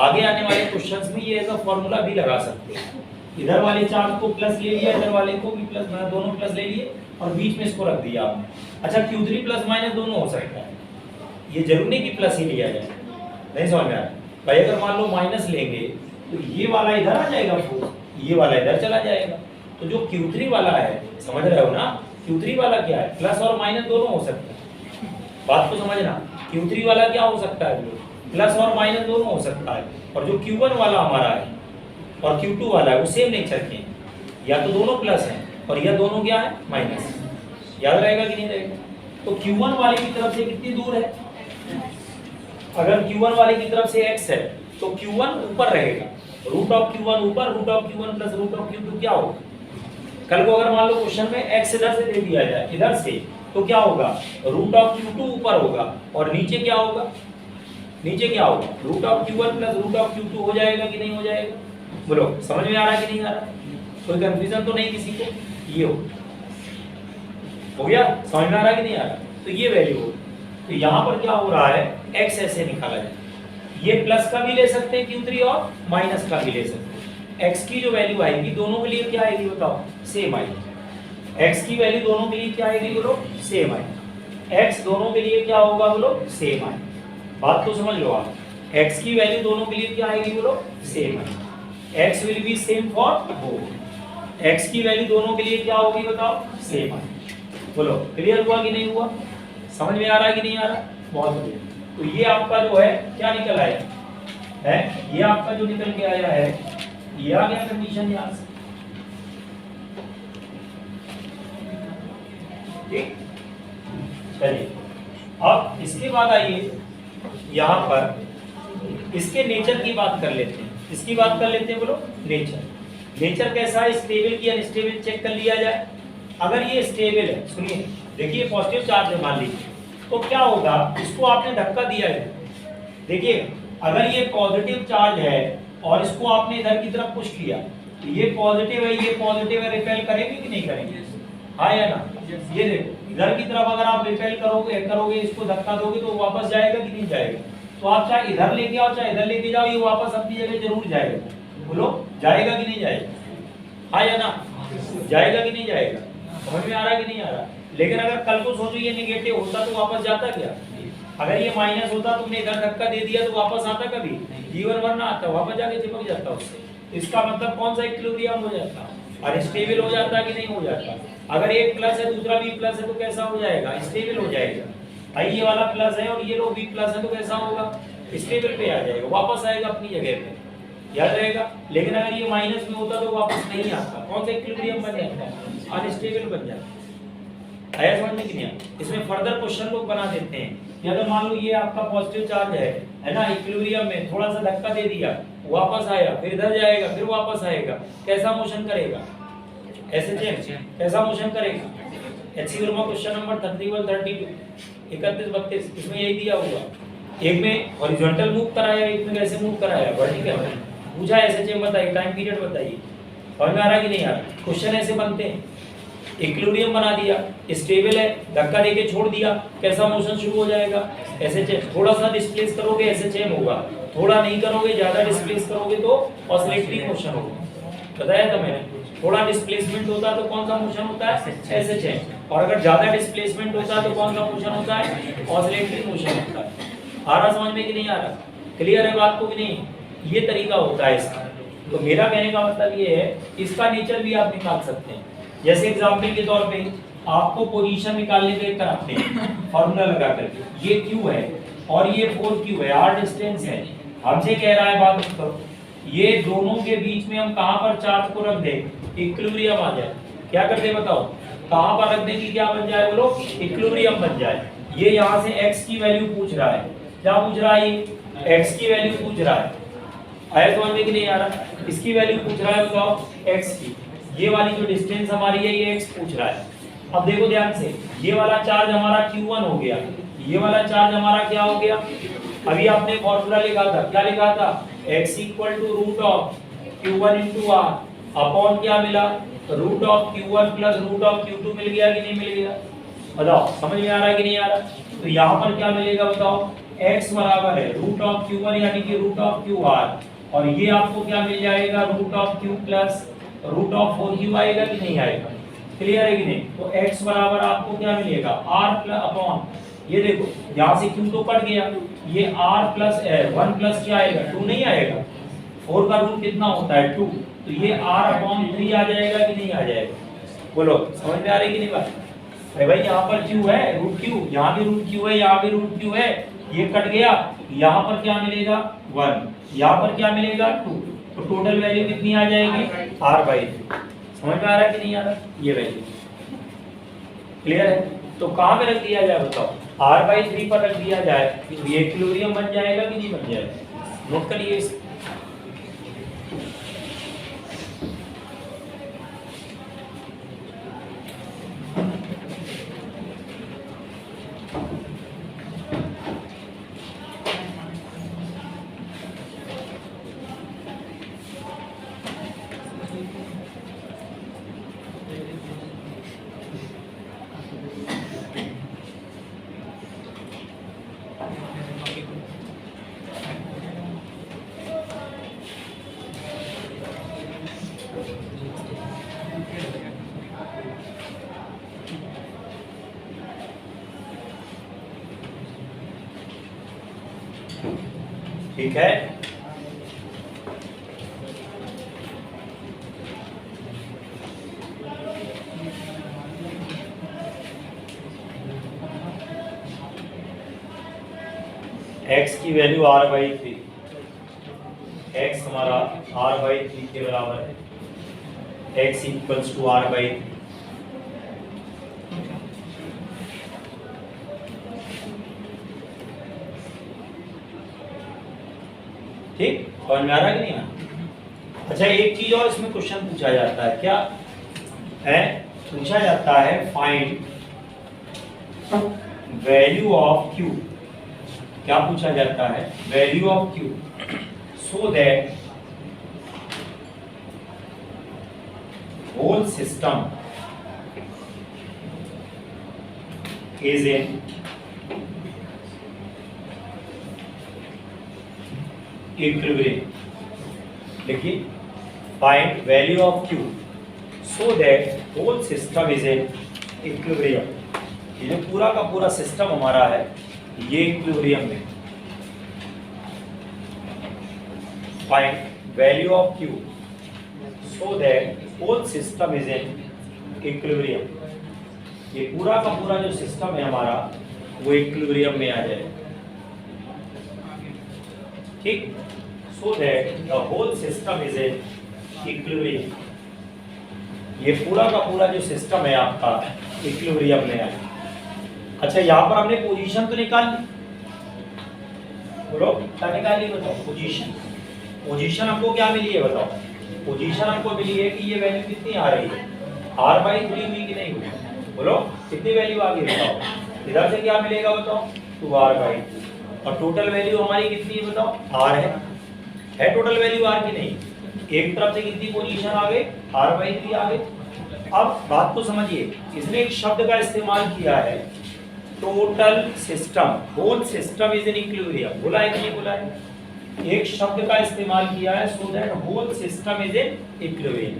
आगे आने वाले क्वेश्चंस में ये एज अ फॉर्मूला भी लगा सकते हो। इधर वाले चार्ज को प्लस ले लिया, इधर वाले को भी प्लस, मतलब दोनों प्लस ले लिए और बीच में इसको रख दिया आपने। अच्छा, Q3 प्लस माइनस दोनों हो सकता है, ये जरूरी नहीं कि प्लस ही लिया जाए। नहीं समझ में आ रहा भाई? अगर मान लो माइनस लेंगे तो ये वाला इधर आ जाएगा फोर्स, ये वाला इधर चला जाएगा। तो जो Q3 वाला है, समझ रहे हो ना, Q3 वाला क्या है, प्लस और माइनस दोनों हो सकता है। बात को समझना, Q3 वाला क्या हो सकता है, प्लस और माइनस दोनों हो सकता है। और जो Q1 वाला हमारा है और Q2 वाला है वो सेम नेचर के हैं, या तो दोनों प्लस हैं और या दोनों क्या है, माइनस। याद रहेगा कि नहीं रहेगा? तो Q1 वाले की तरफ से कितनी दूर है, अगर Q1 वाले की तरफ से x है तो Q1 ऊपर रहेगा, रूट ऑफ Q1 ऊपर, root of Q1 plus root of Q2 क्या होगा? कल को अगर मान लो क्वेश्चन में x इधर से दे दिया जाए, इधर से, तो क्या होगा, रूट ऑफ Q2 ऊपर होगा और नीचे क्या होगा, नीचे क्या होगा, root of Q1 plus root of Q2 हो जाएगा कि नहीं हो जाएगा? बोलो, समझ में आ रहा है कि नहीं आ रहा? कोई कंफ्यूजन तो नहीं किसी को? ये हो गया, समझ में आ रहा है कि नहीं आ रहा? तो ये वैल्यू हो, तो यहाँ पर क्या हो रहा है, x ऐसे निकाला जाए, ये प्लस का भी ले सकते हैं Q3 और माइनस का भी ले सकते हैं। x की जो वैल्यू आएगी दोनों के लिए क्या आएगी बताओ, सेम आएगी। x की वैल्यू दोनों के लिए क्या आएगी बोलो, सेम आएगी। x दोनों के लिए क्या होगा बोलो, सेम आएगी। बात तो समझ लो आप, x की वैल्यू दोनों के लिए क्या आएगी बोलो, सेम आएगी। x will be same for both. x की वैल्यू दोनों के लिए क्या होगी बताओ, सेम आएगी। बोलो, क्लियर हुआ कि नहीं हुआ? समझ में आ रहा है कि नहीं आ रहा? बहुत बढ़िया। तो ये आपका जो है क्या निकल आया है, ये आपका जो निकल के आया है, ये आ गया कंडीशन यहाँ से। ठीक, चलिए अब इसके बाद आइए यहाँ पर इसके नेचर की बात कर लेते हैं। इसकी बात कर लेते हैं, बोलो नेचर। नेचर कैसा है, स्टेबल की अनस्टेबल चेक कर लिया जाए। अगर ये स्टेबल है, सुनिए, देखिए पॉजिटिव चार्ज है मान लीजिए, तो क्या होगा, इसको आपने धक्का दिया है, देखिए अगर ये पॉजिटिव चार्ज है और इसको आपने इधर की तरफ पुश किया, तो ये पॉजिटिव है, ये पॉजिटिव है, रिपेल करेंगे कि नहीं करेंगे? हाँ या ना? ये देखो इधर की तरफ अगर आप रिपेल करोगे इसको धक्का दोगे तो वापस जाएगा कि नहीं जाएगा? तो आप चाहे इधर लेके आओ चाहे इधर लेके जाओ, ये वापस अपनी जगह जरूर जाएगा। बोलो, जाएगा कि नहीं जाएगा? हाँ या ना? जाएगा कि नहीं जाएगा? समझ में आ रहा कि नहीं आ रहा? लेकिन अगर कल को सोचो ये नेगेटिव होता तो वापस जाता क्या? अगर ये माइनस होता, तुमने इधर धक्का दे दिया तो वापस आता कभी? जीवन भर ना आता, वापस जाके चिपक जाता उससे। इसका मतलब कौन सा इक्विलिब्रियम हो जाता, अनस्टेबल हो जाता कि नहीं हो जाता? अगर एक प्लस है दूसरा भी प्लस है तो कैसा हो जाएगा, स्टेबल हो जाएगा। भाई ये वाला प्लस है और ये लोग भी प्लस है तो कैसा होगा, स्टेबल पे आ जाएगा, वापस आएगा अपनी जगह पे, याद रहेगा। लेकिन अगर ये माइनस में होता तो वापस नहीं आता, कौन सा इक्विलिब्रियम बन जाता, अनस्टेबल बन जाता। आया समझ में कि नहीं? इसमें फर्दर क्वेश्चन लोग बना देते हैं कि अगर मान लो ये आपका पॉजिटिव चार्ज है ना, इक्विलिब्रियम में थोड़ा सा धक्का दे दिया, वापस आया, फिर इधर जाएगा, फिर वापस आएगा, कैसा मोशन करेगा, ऐसे चेंज, कैसा मोशन करेगा। एचसी वर्मा क्वेश्चन नंबर 31 32 31 32 इसमें यही दिया हुआ, एक में हॉरिजॉन्टल मूव कराया, एक में कैसे मूव कराया, वर्टिकल पूछा, ऐसे चेंज बताइए, टाइम पीरियड बताइए। समझ में आ रहा कि नहीं आ रहा? क्वेश्चन ऐसे बनते हैं। इक्विलिब्रियम बना दिया, स्टेबल है, धक्का देके छोड़ दिया, कैसा मोशन शुरू हो जाएगा, ऐसे चेंज। थोड़ा सा डिस्प्लेस करोगे ऐसे चेंज होगा, थोड़ा नहीं करोगे, ज्यादा डिस्प्लेस करोगे तो ऑसिलेटरी मोशन होगा। बताया था मैंने, थोड़ा डिस्प्लेसमेंट होता है तो कौन सा मोशन होता है, ऐसे चेंज। और अगर ज्यादा डिस्प्लेसमेंट होता है तो कौन सा मोशन होता है, ऑसिलेटरी मोशन होता है। आ रहा समझ में कि नहीं आ रहा? क्लियर है बात को कि नहीं? ये तरीका होता है इसका। तो मेरा कहने का मतलब ये है, इसका नेचर भी आप निकाल सकते हैं। जैसे एग्जाम्पल के तौर पे आपको पोजीशन निकालने के करते हैं फॉर्मूला लगा करके, ये Q है और ये 4Q है, R डिस्टेंस है। हमसे कह रहा है बात करो, ये दोनों के बीच में हम कहां पर चार्ज को रख दें, इक्विलिब्रियम आ जाए। क्या करते बताओ, कहां पर रख दें कि क्या बन जाए, बोलो इक्विलिब्रियम बन जाए। ये यहाँ से x की वैल्यू पूछ रहा है, क्या पूछ रहा है, ये x की वैल्यू पूछ रहा है, आया समझ में कि नहीं आ रहा, इसकी वैल्यू पूछ रहा है बताओ x की, ये वाली जो डिस्टेंस हमारी है ये x पूछ रहा है। अब देखो ध्यान से, ये वाला चार्ज हमारा q1 हो गया, ये वाला चार्ज हमारा क्या हो गया, अभी आपने फॉर्मूला लिखा था, क्या लिखा था, x equal to root of q1 into R upon क्या मिला, root of q1 plus root of q2 मिल गया कि नहीं मिल गया, बताओ समझ में आ रहा है कि नहीं आ रहा। तो यहाँ पर क्या मिलेगा बताओ, x बराबर है रूट ऑफ q1 यानी कि रूट ऑफ qr, और ये आपको क्या मिल जाएगा, root of q plus root of 4q आएगा कि नहीं आएगा, क्लियर है कि नहीं। तो x बराबर आपको क्या मिलेगा, r प्लस अपॉन, ये देखो यहाँ से q तो कट गया, ये r प्लस 1 प्लस क्या आएगा, 2 नहीं आएगा, 4 का रूट कितना होता है 2, तो ये r अपॉन 3 आ जाएगा कि नहीं आ जाएगा, बोलो समझ में आ रही कि नहीं बात। अरे भाई यहाँ पर q है रूट q, यहाँ भी रूट q है, यहाँ भी रूट q है, ये कट गया, यहाँ पर क्या मिलेगा 1, यहाँ पर क्या मिलेगा 2, तो टोटल वैल्यू कितनी आ जाएगी r/3, समझ में आ रहा है कि नहीं आ रहा, ये वैल्यू क्लियर है। तो कहाँ पे रख दिया जाए बताओ, r/3 पर रख दिया जाए तो ये इक्विलिब्रियम बन जाएगा कि नहीं बन जाएगा, नोट करिए इस ठीक है। x की वैल्यू r/3, x हमारा r/3 के बराबर है, x इक्वल्स टू r/3, ठीक, समझ में आ रहा है कि नहीं आ रहा। अच्छा एक चीज और इसमें क्वेश्चन पूछा जाता है, क्या है, पूछा जाता है फाइंड वैल्यू ऑफ q, क्या पूछा जाता है, value of q so that whole system is in equilibrium, देखिए find value of q so that whole system is in equilibrium, ये जो पूरा का पूरा सिस्टम हमारा है ये इक्विलिब्रियम में, find value of q so that whole system is in equilibrium, ये पूरा का पूरा जो सिस्टम है हमारा वो इक्विलिब्रियम में आ जाए, ठीक, so that the whole system is in equilibrium, ये पूरा का पूरा जो सिस्टम है आपका इक्विलिब्रियम में है। अच्छा यहाँ पर हमने पोजीशन तो निकाल ली, बोलो क्या निकाल ली बताओ, पोजीशन, पोजीशन हमको क्या मिली है बताओ, पोजीशन हमको मिली है कि ये वैल्यू कितनी आ रही है, r/3 हुई कि नहीं हुई, बोलो कितनी वैल्यू आ गई बताओ, इधर से क्या मिलेगा बताओ 2r/2, और टोटल वैल्यू हमारी कितनी है बताओ, r है टोटल वैल्यू r की नहीं, एक तरफ से कितनी पोजीशन आ गई r/3 आ गई। अब बात को समझिए, इसने एक शब्द का इस्तेमाल किया है total system, whole system is in equilibrium, बोला है कि नहीं बोला है, एक शब्द का इस्तेमाल किया है so that whole system is in equilibrium,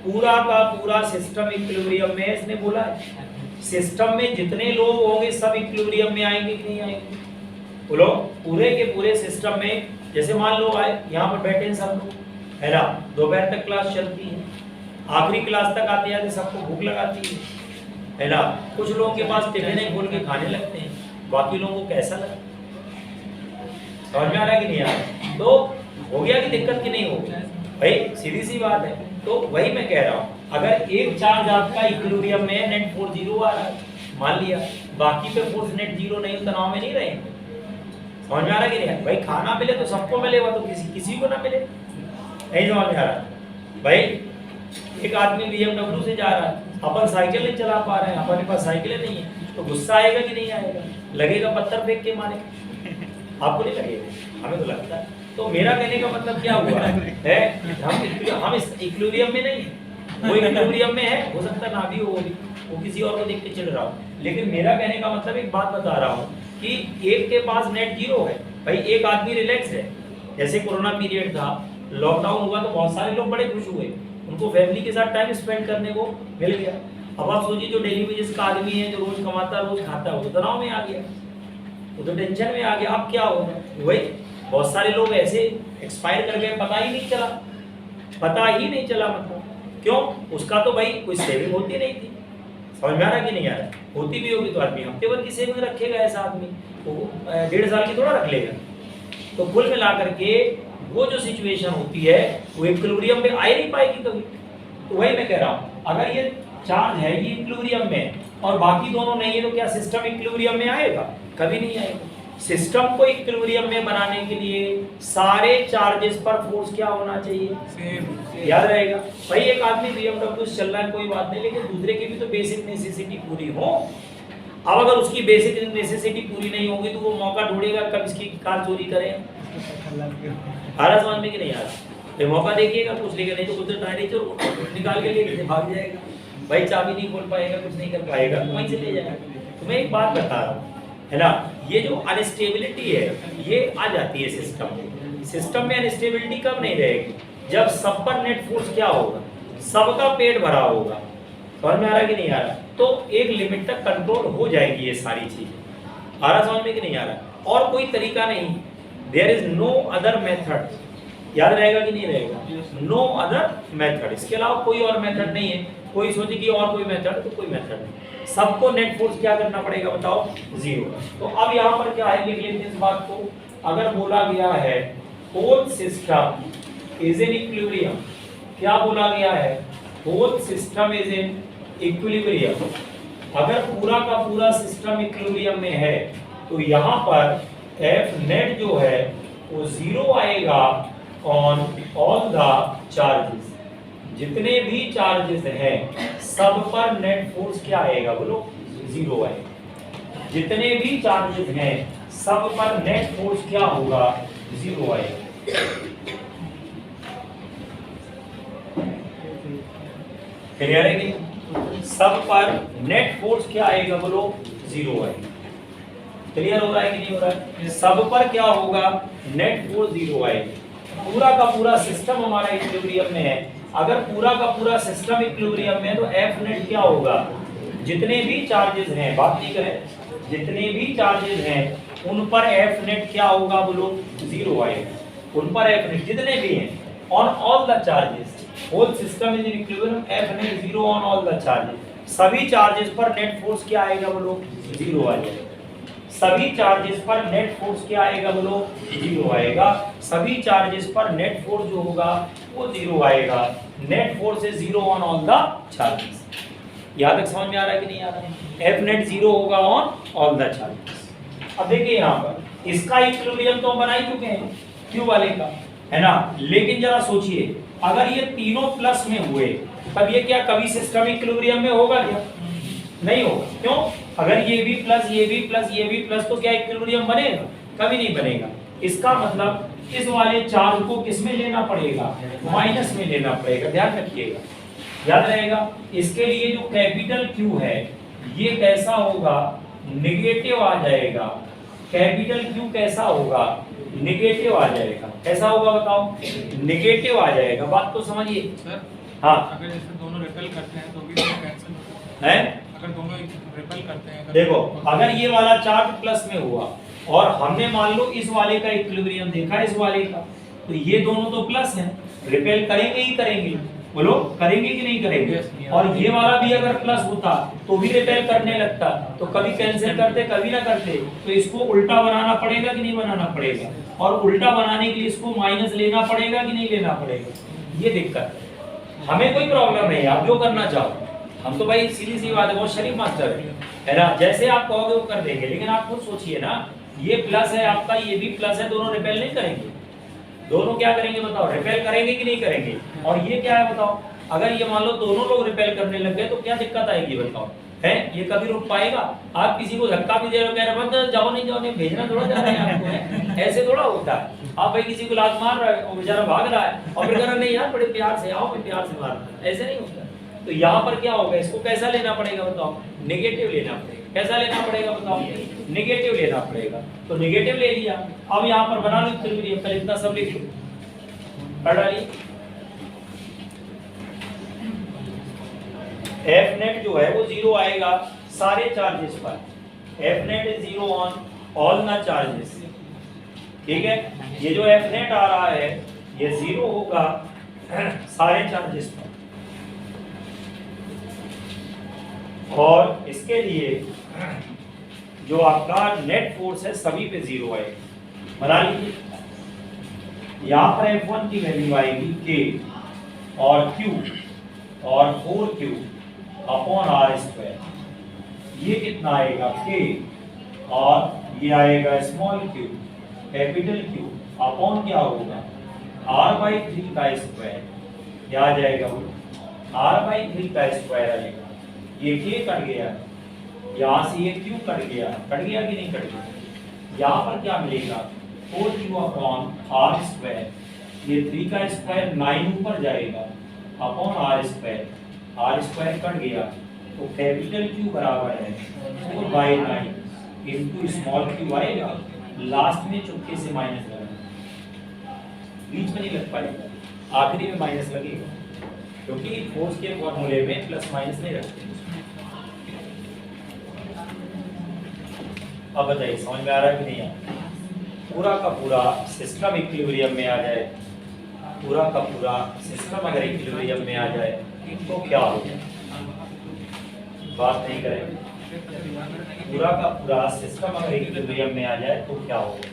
पूरा का पूरा सिस्टम इक्विलिब्रियम में, इसने बोला है सिस्टम में जितने लोग होंगे सब इक्विलिब्रियम में आएंगे कि नहीं आएंगे, बोलो पूरे के पूरे सिस्टम में, जैसे मान लो आए यहाँ पर बैठे हैं सब लोग, है ना, दोपहर तक क्लास चलती है, आखिरी क्लास तक आते आते सबको भूख लगाती है ना, कुछ लोगों के पास टिफिन खोल के खाने लगते हैं, बाकी लोगों को कैसा लगता है, समझ में आ रहा है कि नहीं आ रहा, तो हो गया कि दिक्कत की नहीं होगी भाई, सीधी सी बात है। तो वही मैं कह रहा हूँ, अगर एक चार्ज आपका इक्विलिब्रियम में नेट 40 आ रहा है, मान लिया, बाकी पे फोर्स नेट जीरो नहीं, तनाव में नहीं रहेंगे। समझ में आ रहा है कि नहीं? भाई खाना मिले तो सबको मिलेगा, तो किसी को ना मिले, नहीं समझ में आ रहा? भाई एक आदमी BMW से जा रहा है, अपन साइकिल नहीं चला पा रहे हैं, अपने पास साइकिलें नहीं है, तो गुस्सा आएगा कि नहीं आएगा? लगेगा पत्थर फेंक के मारे, आपको नहीं लगेगा? हमें तो लगता है। तो मेरा कहने का मतलब क्या हुआ है, हम इस इक्विलिब्रियम में नहीं, वो इक्विलिब्रियम में है, हो सकता ना भी हो, वो किसी और को देख के चिढ़ रहा हो, लेकिन मेरा कहने का मतलब एक बात बता रहा हूँ कि एक के पास नेट जीरो है, भाई एक आदमी रिलैक्स है। जैसे कोरोना पीरियड था, लॉकडाउन हुआ, तो बहुत सारे लोग बड़े खुश हुए, उनको फैमिली के साथ टाइम स्पेंड करने को मिल गया। अब आप सोचिए जो डेली वेजेस का आदमी है, जो रोज कमाता रोज खाता है, वो तो तनाव में आ गया, वो तो टेंशन में आ गया। अब क्या होगा? वही बहुत सारे लोग ऐसे एक्सपायर कर गए, पता ही नहीं चला, पता ही नहीं चला। मतलब क्यों? उसका तो भाई कोई सेविंग होती नहीं थी। समझ में आ रहा कि नहीं आ रहा? होती भी होगी तो आदमी हफ्ते भर की सेविंग रखेगा, ऐसा आदमी वो 1.5 साल की थोड़ा रख लेगा। तो कुल मिला करके वो जो सिचुएशन होती है वो इक्विलिब्रियम में आ ही नहीं पाएगी कभी। तो वही मैं कह रहा हूँ, अगर ये चार्ज है ये इक्विलिब्रियम में और बाकी दोनों नहीं है, तो क्या सिस्टम इक्विलिब्रियम में आएगा? कभी नहीं आएगा। सिस्टम को इक्विलिब्रियम में बनाने के लिए सारे चार्जेस पर फोर्स क्या होना चाहिए? सेम। याद रहेगा भाई, एक आदमी BMW से चल रहा है कोई बात नहीं, लेकिन दूसरे की भी तो बेसिक नेसेसिटी पूरी हो। अब अगर उसकी बेसिक नेसेसिटी पूरी नहीं होगी तो वो मौका ढूंढेगा कब इसकी कार चोरी करें। आ रहा समझ में कि नहीं आ रहा? तो मौका देखिएगा, पूछ लेगा, नहीं तो कुछ डायरेक्ट निकाल के लेके भाग जाएगा। भाई चाबी नहीं खोल पाएगा, कुछ नहीं कर पाएगा, वहीं से ले जाएगा। तो मैं एक बात बता रहा हूँ, है ना, ये जो अनस्टेबिलिटी है ये आ जाती है सिस्टम में। सिस्टम में अनस्टेबिलिटी कब नहीं रहेगी? जब सब पर नेट फोर्स क्या होगा? सबका पेट भरा होगा। समझ में आ रहा कि नहीं आ रहा? तो एक लिमिट तक कंट्रोल हो जाएगी ये सारी चीजें। आ रहा समझ में कि नहीं आ रहा? और कोई तरीका नहीं, there is no other method. याद रहेगा कि नहीं रहेगा? नो अदर मेथड, इसके अलावा कोई और मेथड नहीं है। कोई सोचे कि और कोई मेथड, तो कोई मेथड नहीं। सबको नेट फोर्स क्या करना पड़ेगा बताओ? जीरो। तो अब यहाँ पर क्या है, लिख लेते हैं इस बात को। अगर बोला गया है whole system is in equilibrium, क्या बोला गया है? Whole system is in equilibrium. अगर पूरा का पूरा सिस्टम इक्विलिब्रियम में है तो यहाँ पर एफ नेट जो है वो जीरो आएगा ऑन ऑल द चार्जेस। जितने भी चार्जेस हैं सब पर नेट फोर्स क्या आएगा बोलो? जीरो आएगा। जितने भी चार्जेस हैं सब पर नेट फोर्स क्या होगा? जीरो आएगा। क्लियर है कि सब पर नेट फोर्स क्या आएगा बोलो? जीरो आएगा। क्लियर हो रहा है कि नहीं हो रहा है? सब पर क्या होगा? नेट फोर्स जीरो आएगा। पूरा का पूरा सिस्टम हमारा इक्विलिब्रियम में है। अगर पूरा का पूरा सिस्टम इक्विलिब्रियम में तो एफ नेट क्या होगा? जितने भी चार्जेस हैं, बात नहीं करें, जितने भी चार्जेस हैं उन पर एफ नेट क्या होगा बोलो? जीरो आएगा। उन पर एफ नेट जितने भी हैं on all the charges, whole system is in equilibrium, F net zero on all the charges. सभी चार्जेस पर नेट फोर्स क्या आएगा बोलो? जीरो आएगा। सभी चार्जेस पर नेट फोर्स क्या आएगा बोलो? जीरो आएगा। सभी चार्जेस पर नेट फोर्स जो होगा वो जीरो आएगा। Net force is zero on all the charges. यहाँ तक समझ में आ रहा है कि नहीं आ रहा है? एफ नेट जीरो होगा ऑन ऑल द चार्जेस। अब देखिए यहाँ पर इसका इक्विलिब्रियम तो बना ही चुके हैं क्यू वाले का, है ना, लेकिन जरा सोचिए अगर ये तीनों प्लस में हुए तब ये क्या कभी सिस्टम इक्विलिब्रियम में होगा क्या? नहीं होगा। क्यों? अगर ये भी प्लस ये भी प्लस ये भी प्लस तो क्या इक्विलिब्रियम बनेगा? कभी नहीं बनेगा। इसका मतलब इस वाले चार्ज को किस में लेना पड़ेगा? माइनस में लेना पड़ेगा। ध्यान रखिएगा, याद रहेगा। इसके लिए जो कैपिटल क्यू है ये कैसा होगा? निगेटिव आ जाएगा। कैपिटल क्यू कैसा होगा? निगेटिव आ जाएगा। कैसा होगा बताओ? निगेटिव आ जाएगा। बात तो समझिए सर। हाँ, अगर जैसे दोनों रिपल करते हैं तो भी कैंसिल होता है। अगर दोनों रिपल करते हैं देखो अगर ये वाला चार्ज प्लस में हुआ और हमने मान लो इस वाले का इक्विलिब्रियम देखा इस वाले का, तो ये दोनों तो प्लस हैं, रिपेल करेंगे ही करेंगे। बोलो करेंगे कि नहीं करेंगे? और ये वाला भी अगर प्लस होता तो भी रिपेल करने लगता, तो कभी कैंसिल करते कभी ना करते। तो इसको उल्टा बनाना पड़ेगा कि नहीं बनाना पड़ेगा? और उल्टा बनाने के लिए इसको माइनस लेना पड़ेगा कि नहीं लेना पड़ेगा? ये दिक्कत है। हमें कोई प्रॉब्लम नहीं है, आप जो करना चाहो, हम तो भाई सीधी सी बात है, बहुत शरीफ मास्टर है ना, जैसे आप कहोगे वो कर देंगे। लेकिन आप खुद सोचिए ना, ये प्लस है आपका, ये भी प्लस है, दोनों रिपेल नहीं करेंगे? दोनों क्या करेंगे बताओ, रिपेल करेंगे कि नहीं करेंगे? और ये क्या है बताओ, अगर ये मान लो दोनों लोग रिपेल करने लग गए तो क्या दिक्कत आएगी बताओ? है ये कभी रुक पाएगा? आप किसी को धक्का भी दे रहे हो, कह रहे हो जाओ नहीं भेजना थोड़ा जा रहे हैं आपको, है ऐसे थोड़ा होता है। आप भाई किसी को लात मार रहे हो और बेचारा भाग रहा है और फिर कह रहा नहीं यार बड़े प्यार से आओ, मैं प्यार से मार रहा हूं, ऐसे नहीं होता। तो यहाँ पर क्या होगा, इसको कैसा लेना पड़ेगा बताओ? नेगेटिव लेना पड़ेगा। कैसा लेना पड़ेगा बताओ? नेगेटिव लेना पड़ेगा। तो नेगेटिव ले लिया, अब यहाँ पर बना लो इक्विलिब्रियम, पहले इतना सब लिख लो, पढ़ डालिए। एफ नेट जो है वो 0 आएगा सारे चार्जेस पर। F net is 0 on all the charges, ठीक है। ये जो एफ नेट आ रहा है ये 0 होगा सारे चार्जेस पर, और इसके लिए जो आपका नेट फोर्स है सभी पे 0 आएगा। बना लीजिए, यहाँ पर F1 की वैल्यू आएगी K और Q और 4Q अपॉन R स्क्वायर। ये कितना आएगा K और ये आएगा small q capital Q upon क्या होगा R/3 का स्क्वायर। क्या आ जाएगा वो R/3 का स्क्वायर आएगा। ये K कट गया, यहाँ से ये Q कट गया कि नहीं कट गया? यहाँ पर क्या मिलेगा 4Q अपॉन R स्क्वायर। ये 3 का स्क्वायर 9 ऊपर जाएगा upon R square. R square cut गया तो कैपिटल Q बराबर है 4/9 इंटू स्मॉल q आएगा। लास्ट में चुपके से माइनस लगेगा, बीच में नहीं लग पाएगा, आखिरी में माइनस लगेगा, क्योंकि फोर्स के फॉर्मूले में प्लस माइनस नहीं रखते। अब बताइए समझ में आ रहा है कि नहीं आ रहा? पूरा का पूरा सिस्टम इक्विलिब्रियम में आ जाए, पूरा का पूरा सिस्टम अगर इक्विलिब्रियम में आ जाए तो क्या होगा? बात नहीं करेंगे। पूरा का पूरा सिस्टम अगर इक्विलिब्रियम में आ जाए तो क्या होगा?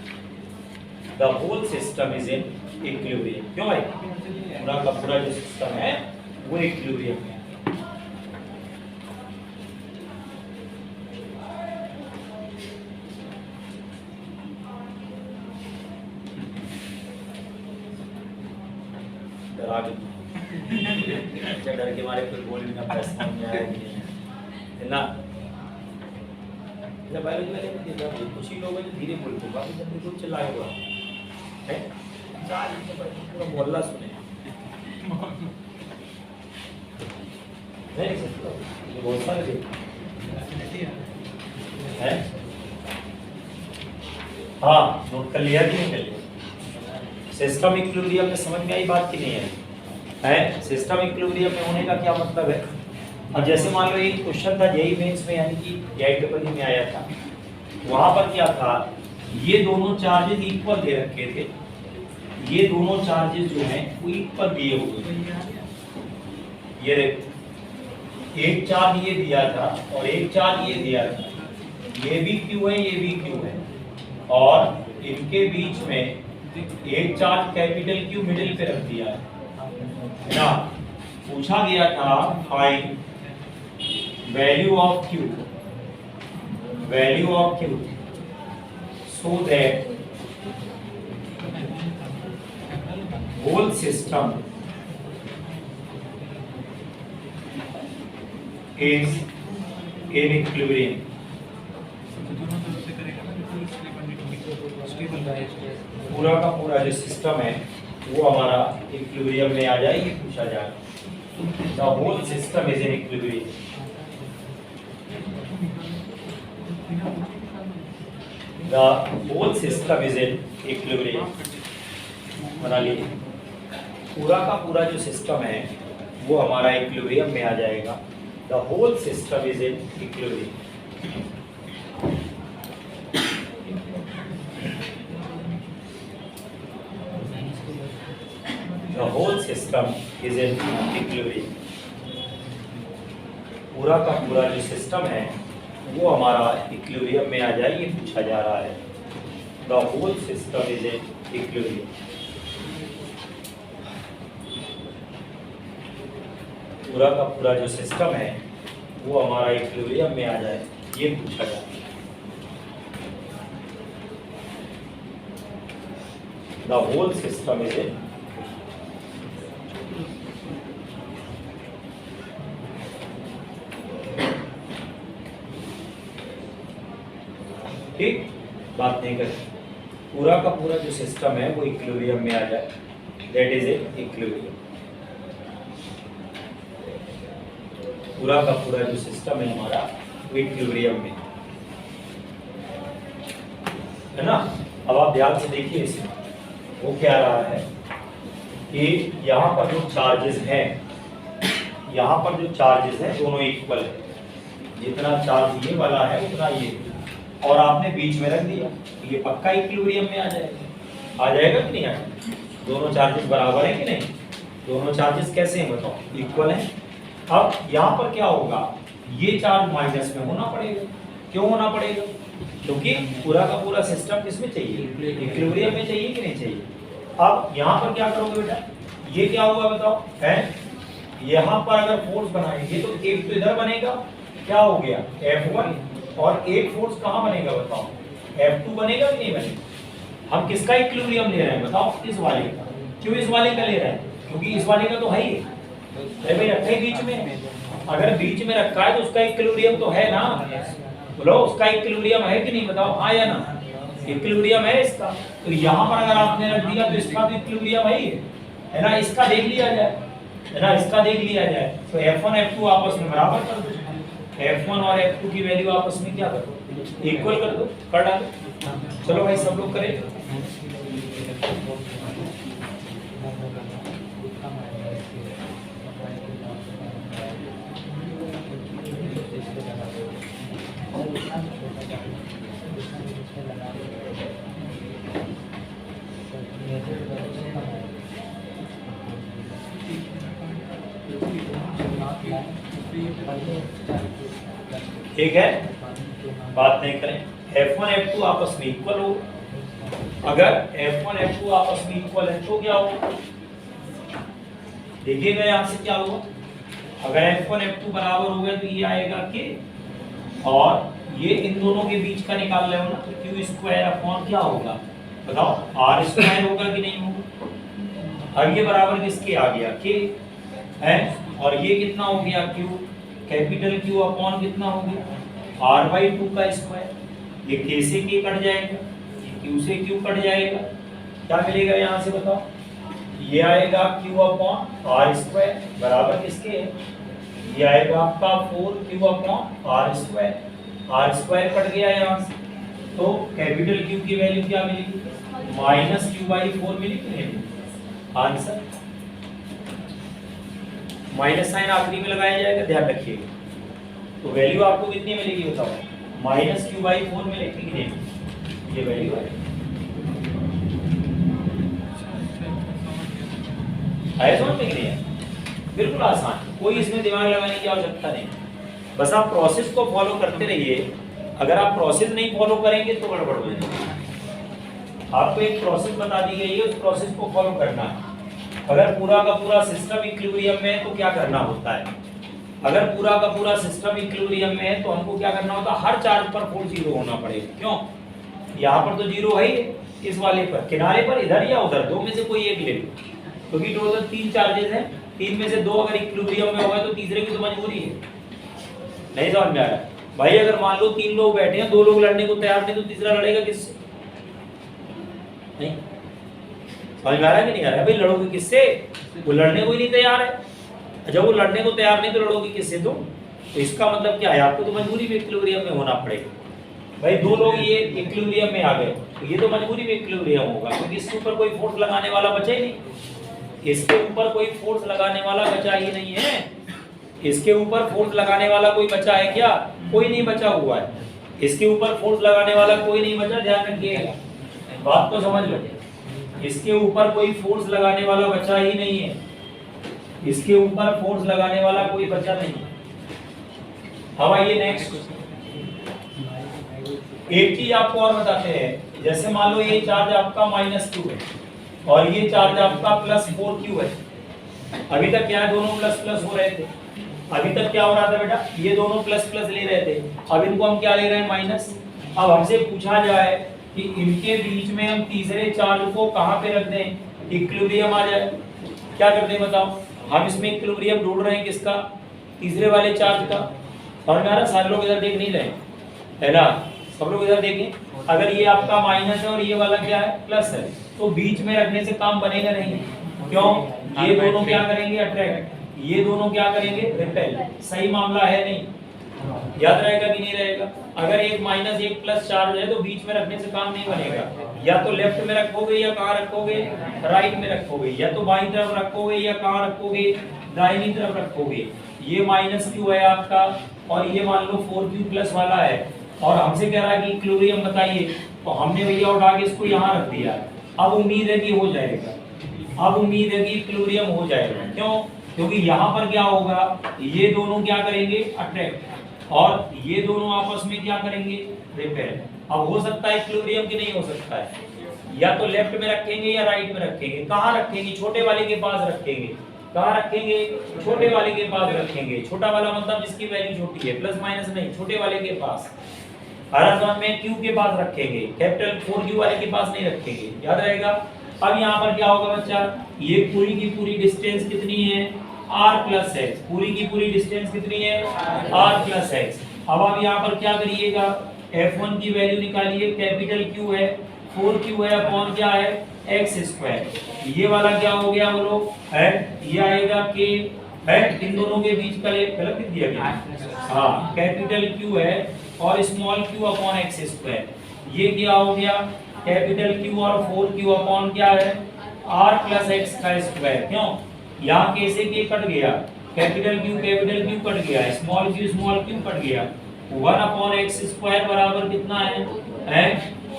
The whole system is in equilibrium. क्यों भाई? पूरा का पूरा जो सिस्टम है वो इक्विलिब्रियम में है। डर के मारे कोई बोल भी ना पाए, समझ में आया कि नहीं है ना? जब बायोलॉजी वाले में देखा कुछ ही लोग हैं जो धीरे बोलते, बाकी जब बिल्कुल चिल्लाए हुआ है, पूरा मोहल्ला सुने नहीं सकता, ये बहुत सारे हैं। हाँ नोट कर लिया कि नहीं कर लिया? सिस्टम इक्विलिब्रियम में समझ में आई बात कि नहीं आई? है सिस्टम इक्विलिब्रियम में होने का क्या मतलब है? अब जैसे मान लो एक क्वेश्चन था जेईई मेंस में, यानी कि JEE में आया था, वहां पर क्या था, ये दोनों चार्जेस इक्वल दे रखे थे, ये दोनों चार्जेस जो हैं वो इक्वल दिए हुए थे। ये देखो एक चार्ज ये दिया था और एक चार्ज ये दिया था, ये भी Q है ये भी Q है, और इनके बीच में एक चार्ज कैपिटल Q मिडिल पे रख दिया है ना। पूछा गया था find value of Q so that whole system is in equilibrium। पूरा का पूरा जो सिस्टम है वो हमारा इक्विलिब्रियम में आ जाए, ये पूछा जाए। The whole system is in equilibrium। The whole system is in equilibrium। बना लीजिए, पूरा का पूरा जो सिस्टम है वो हमारा इक्विलिब्रियम में आ जाएगा। The whole system is in equilibrium। The whole system is in equilibrium। पूरा का पूरा जो सिस्टम है वो हमारा इक्विलिब्रियम में आ जाए, ये पूछा जा रहा है। The whole system is in equilibrium। पूरा का पूरा जो सिस्टम है वो हमारा इक्विलिब्रियम में आ जाए, ये पूछा जाता है। The whole system is in ठीक, बात नहीं करें, पूरा का पूरा जो सिस्टम है वो इक्विलिब्रियम में आ जाए, दैट इज ए इक्विलिब्रियम। पूरा का पूरा जो सिस्टम है हमारा वो इक्विलिब्रियम में है ना। अब आप ध्यान से देखिए इसमें वो क्या रहा है कि यहाँ पर जो चार्जेस हैं, यहाँ पर जो चार्जेस हैं दोनों इक्वल है, जितना चार्ज ये वाला है उतना ये, और आपने बीच में रख दिया, ये पक्का इक्विलिब्रियम में आ जाएगा। आ जाएगा कि नहीं आएगा? दोनों चार्जेस बराबर है कि नहीं? दोनों चार्जेस कैसे हैं बताओ? इक्वल हैं। अब यहाँ पर क्या होगा, ये चार्ज माइनस में होना पड़ेगा। क्यों होना पड़ेगा? क्योंकि पूरा का पूरा सिस्टम किसमें चाहिए? इक्विलिब्रियम में चाहिए कि नहीं चाहिए? अब यहाँ पर क्या करोगे बेटा, ये क्या हुआ बताओ है, यहाँ पर अगर फोर्स बनाएंगे तो एक तो इधर बनेगा, क्या हो गया F1, और एक फोर्स कहाँ बनेगा बताओ? F2 बनेगा कि नहीं बनेगा? हम किसका इक्विलिब्रियम ले रहे हैं बताओ? इस वाले का। क्यों इस वाले का ले रहे हैं? क्योंकि इस वाले का तो है ही, अरे भाई रखा है बीच में, अगर बीच में रखा है तो उसका इक्विलिब्रियम तो है ना, बोलो उसका इक्विलिब्रियम है कि नहीं बताओ? हाँ या ना? इक्विलिब्रियम है इसका, तो यहाँ पर अगर आपने रख दिया तो इसका भी इक्विलिब्रियम है ना? इसका देख लिया जाए, है ना, इसका देख लिया जाए तो F1 F2 आपस में बराबर कर दो, F1 और F2 की वैल्यू आपस में क्या कर दो? इक्वल कर दो, कर डालो। चलो भाई सब लोग करें। ठीक है, बात नहीं करें। F1 F2 आपस में इक्वल हो, अगर F1 F2 आपस में इक्वल है तो क्या होगा? देखिएगा यहाँ से क्या होगा, अगर F1 F2 बराबर हो गए तो ये आएगा के, और ये इन दोनों के बीच का निकाल रहे हो ना, तो क्यू स्क्वायर अपॉन क्या होगा बताओ? आर स्क्वायर होगा कि नहीं होगा? अब ये बराबर किसके आ गया? के है, और ये कितना हो गया? क्यू, कैपिटल क्यू अपॉन कितना हो गया? r/2 का स्क्वायर। ये k से k कट जाएगा, q से q कट जाएगा, क्या मिलेगा यहाँ से बताओ? ये आएगा q अपॉन r स्क्वायर बराबर किसके है? ये आएगा आपका 4q upon r square. r square cut गया यहाँ से, तो कैपिटल Q की वैल्यू क्या मिलेगी? -q/4 मिलेगी नहीं? आंसर माइनस साइन आखिरी में लगाया जाएगा, ध्यान रखिएगा। तो वैल्यू आपको कितनी मिलेगी बताओ? -q/4 मिलेगी कि नहीं? ये वैल्यू है समझ में कि नहीं? बिल्कुल आसान, कोई इसमें दिमाग लगाने की आवश्यकता नहीं, बस आप प्रोसेस को फॉलो करते रहिए। अगर आप प्रोसेस नहीं फॉलो करेंगे तो गड़बड़ हो जाएगी। आपको एक प्रोसेस बता दी गई है, उस प्रोसेस को फॉलो करना है। अगर पूरा का पूरा सिस्टम इक्विलिब्रियम में है तो क्या करना होता है? अगर पूरा का पूरा सिस्टम इक्विलिब्रियम में है तो हमको क्या करना होता है? हर चार्ज पर फोर्स 0 होना पड़ेगा। क्यों? यहाँ पर तो 0 है ही, इस वाले पर, किनारे पर इधर या उधर, दो में से कोई एक ले लो, क्योंकि टोटल 3 चार्जेस हैं, 3 में से 2 अगर इक्विलिब्रियम में होगा तो तीसरे की तो मजबूरी है। नहीं समझ में आ रहा भाई? अगर मान लो 3 लोग बैठे हैं, 2 लोग लड़ने को तैयार नहीं, तो तीसरा लड़ेगा किससे? नहीं समझ में आ रहा है कि नहीं आ रहा है? भाई लड़ोगे किससे? वो लड़ने को ही नहीं तैयार है। जब वो लड़ने को तैयार नहीं तो लड़ोगे किससे तुम? तो इसका मतलब क्या है? आपको तो मजबूरी में इक्विलिब्रियम में होना पड़ेगा। भाई 2 लोग ये इक्विलिब्रियम में आ गए तो ये तो मजबूरी में इक्विलिब्रियम होगा, क्योंकि इसके ऊपर कोई फोर्स लगाने वाला बचा ही नहीं। इसके ऊपर कोई फोर्स लगाने वाला बचा ही नहीं है। इसके ऊपर फोर्स लगाने वाला कोई बचा है क्या? कोई नहीं बचा हुआ है। इसके ऊपर फोर्स लगाने वाला कोई नहीं बचा, ध्यान रखिएगा, बात तो समझ लो। इसके ऊपर कोई फोर्स लगाने वाला बचा ही नहीं है। इसके ऊपर फोर्स लगाने वाला कोई बचा नहीं। अब आइए नेक्स्ट, एक चीज आपको और बताते हैं। जैसे मान लो ये चार्ज आपका -q है और ये चार्ज आपका +4q है। अभी तक क्या है? दोनों प्लस प्लस हो रहे थे, अभी तक क्या हो रहा था बेटा, ये दोनों प्लस प्लस ले रहे थे, अब इनको हम क्या ले रहे हैं, माइनस। अब हमसे पूछा जाए कि इनके बीच में हम तीसरे चार्ज को कहाँ पे रख दें, इक्विलिब्रियम आ जाए, क्या करते हैं बताओ। हम इसमें इक्विलिब्रियम ढूंढ रहे हैं किसका, तीसरे वाले चार्ज का। समझ में आ रहा, सारे लोग इधर देख नहीं रहे है ना, सब लोग इधर देखें। अगर ये आपका माइनस है और ये वाला क्या है, प्लस है, तो बीच में रखने से काम बनेगा नहीं। क्यों, ये दोनों क्या करेंगे, अट्रैक्ट, ये दोनों क्या करेंगे, रिपेल। सही मामला है नहीं, याद रहेगा कि नहीं रहेगा। अगर एक माइनस एक प्लस चार्ज है तो बीच में रखने से काम नहीं बनेगा, या तो लेफ्ट में रखोगे या कहाँ रखोगे, राइट में रखोगे, या तो बाईं तरफ रखोगे या कहाँ रखोगे, दाहिनी तरफ रखोगे। ये माइनस क्यू है आपका और ये मान लो 4q प्लस वाला है, और हमसे कह रहा है कि इक्विलिब्रियम बताइए, तो हमने भैया उठा के इसको यहाँ रख दिया। अब उम्मीद है कि हो जाएगा, अब उम्मीद है कि इक्विलिब्रियम हो जाएगा। क्यों, क्योंकि यहाँ पर क्या होगा, ये दोनों क्या करेंगे, अट्रैक्ट, और ये दोनों आपस में क्या करेंगे, रिपेल। अब हो सकता है इक्विलिब्रियम कि नहीं हो सकता है, या तो लेफ्ट में रखेंगे या राइट में रखेंगे। कहाँ रखेंगे, छोटे वाले के पास रखेंगे। कहाँ रखेंगे, छोटे वाले के पास रखेंगे। छोटा वाला मतलब जिसकी वैल्यू छोटी है, प्लस माइनस नहीं, छोटे वाले के पास। हर में क्यू के पास रखेंगे, कैपिटल 4q वाले के पास नहीं रखेंगे, याद रहेगा। अब यहाँ पर क्या होगा बच्चा, ये पूरी की पूरी डिस्टेंस कितनी है, r प्लस एक्स, पूरी की पूरी डिस्टेंस कितनी है, r प्लस एक्स। अब आप यहाँ पर क्या करिएगा, f1 की वैल्यू निकालिए, कैपिटल Q है, 4q है अपॉन क्या है, एक्स स्क्वायर। ये वाला क्या हो गया बोलो, है, ये आएगा k है, इन दोनों के बीच का ये गलत लिख दिया गया, हाँ, कैपिटल Q है और small q upon x square. ये क्या हो गया, कैपिटल Q और 4q अपॉन क्या है, r प्लस एक्स का स्क्वायर। क्यों, यहाँ कैसे के कट गया, कैपिटल Q कट गया, स्मॉल q कट गया। 1 अपॉन एक्स स्क्वायर बराबर कितना है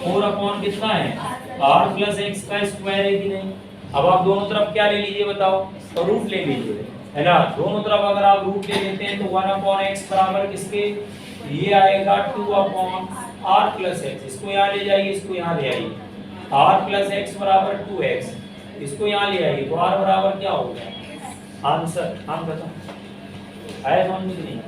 4 अपॉन कितना है, r प्लस एक्स का स्क्वायर है कि नहीं। अब आप दोनों तरफ क्या ले लीजिए बताओ, तो रूट ले लीजिए, है ना। दोनों तरफ अगर आप रूट ले लेते हैं तो 1 अपॉन एक्स बराबर किसके, ये आएगा 2 अपॉन r प्लस एक्स। इसको यहाँ ले जाइए, इसको यहाँ ले आइए, r प्लस एक्स बराबर 2x, इसको यहाँ ले आइए, तो r बराबर क्या होगा, आंसर। हम बताओ आया समझ में नहीं,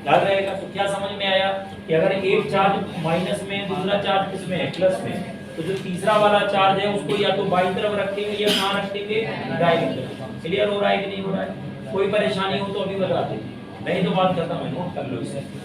याद रहेगा। तो क्या समझ में आया कि अगर एक चार्ज माइनस में, दूसरा चार्ज किसमें है, प्लस में, तो जो तीसरा वाला चार्ज है उसको या तो बाईं तरफ रखेंगे या कहाँ रखेंगे, दाईं तरफ। क्लियर हो रहा है कि नहीं हो रहा है, कोई परेशानी हो तो अभी बता दीजिए, नहीं तो बात खत्म है, नोट कर लो इसे।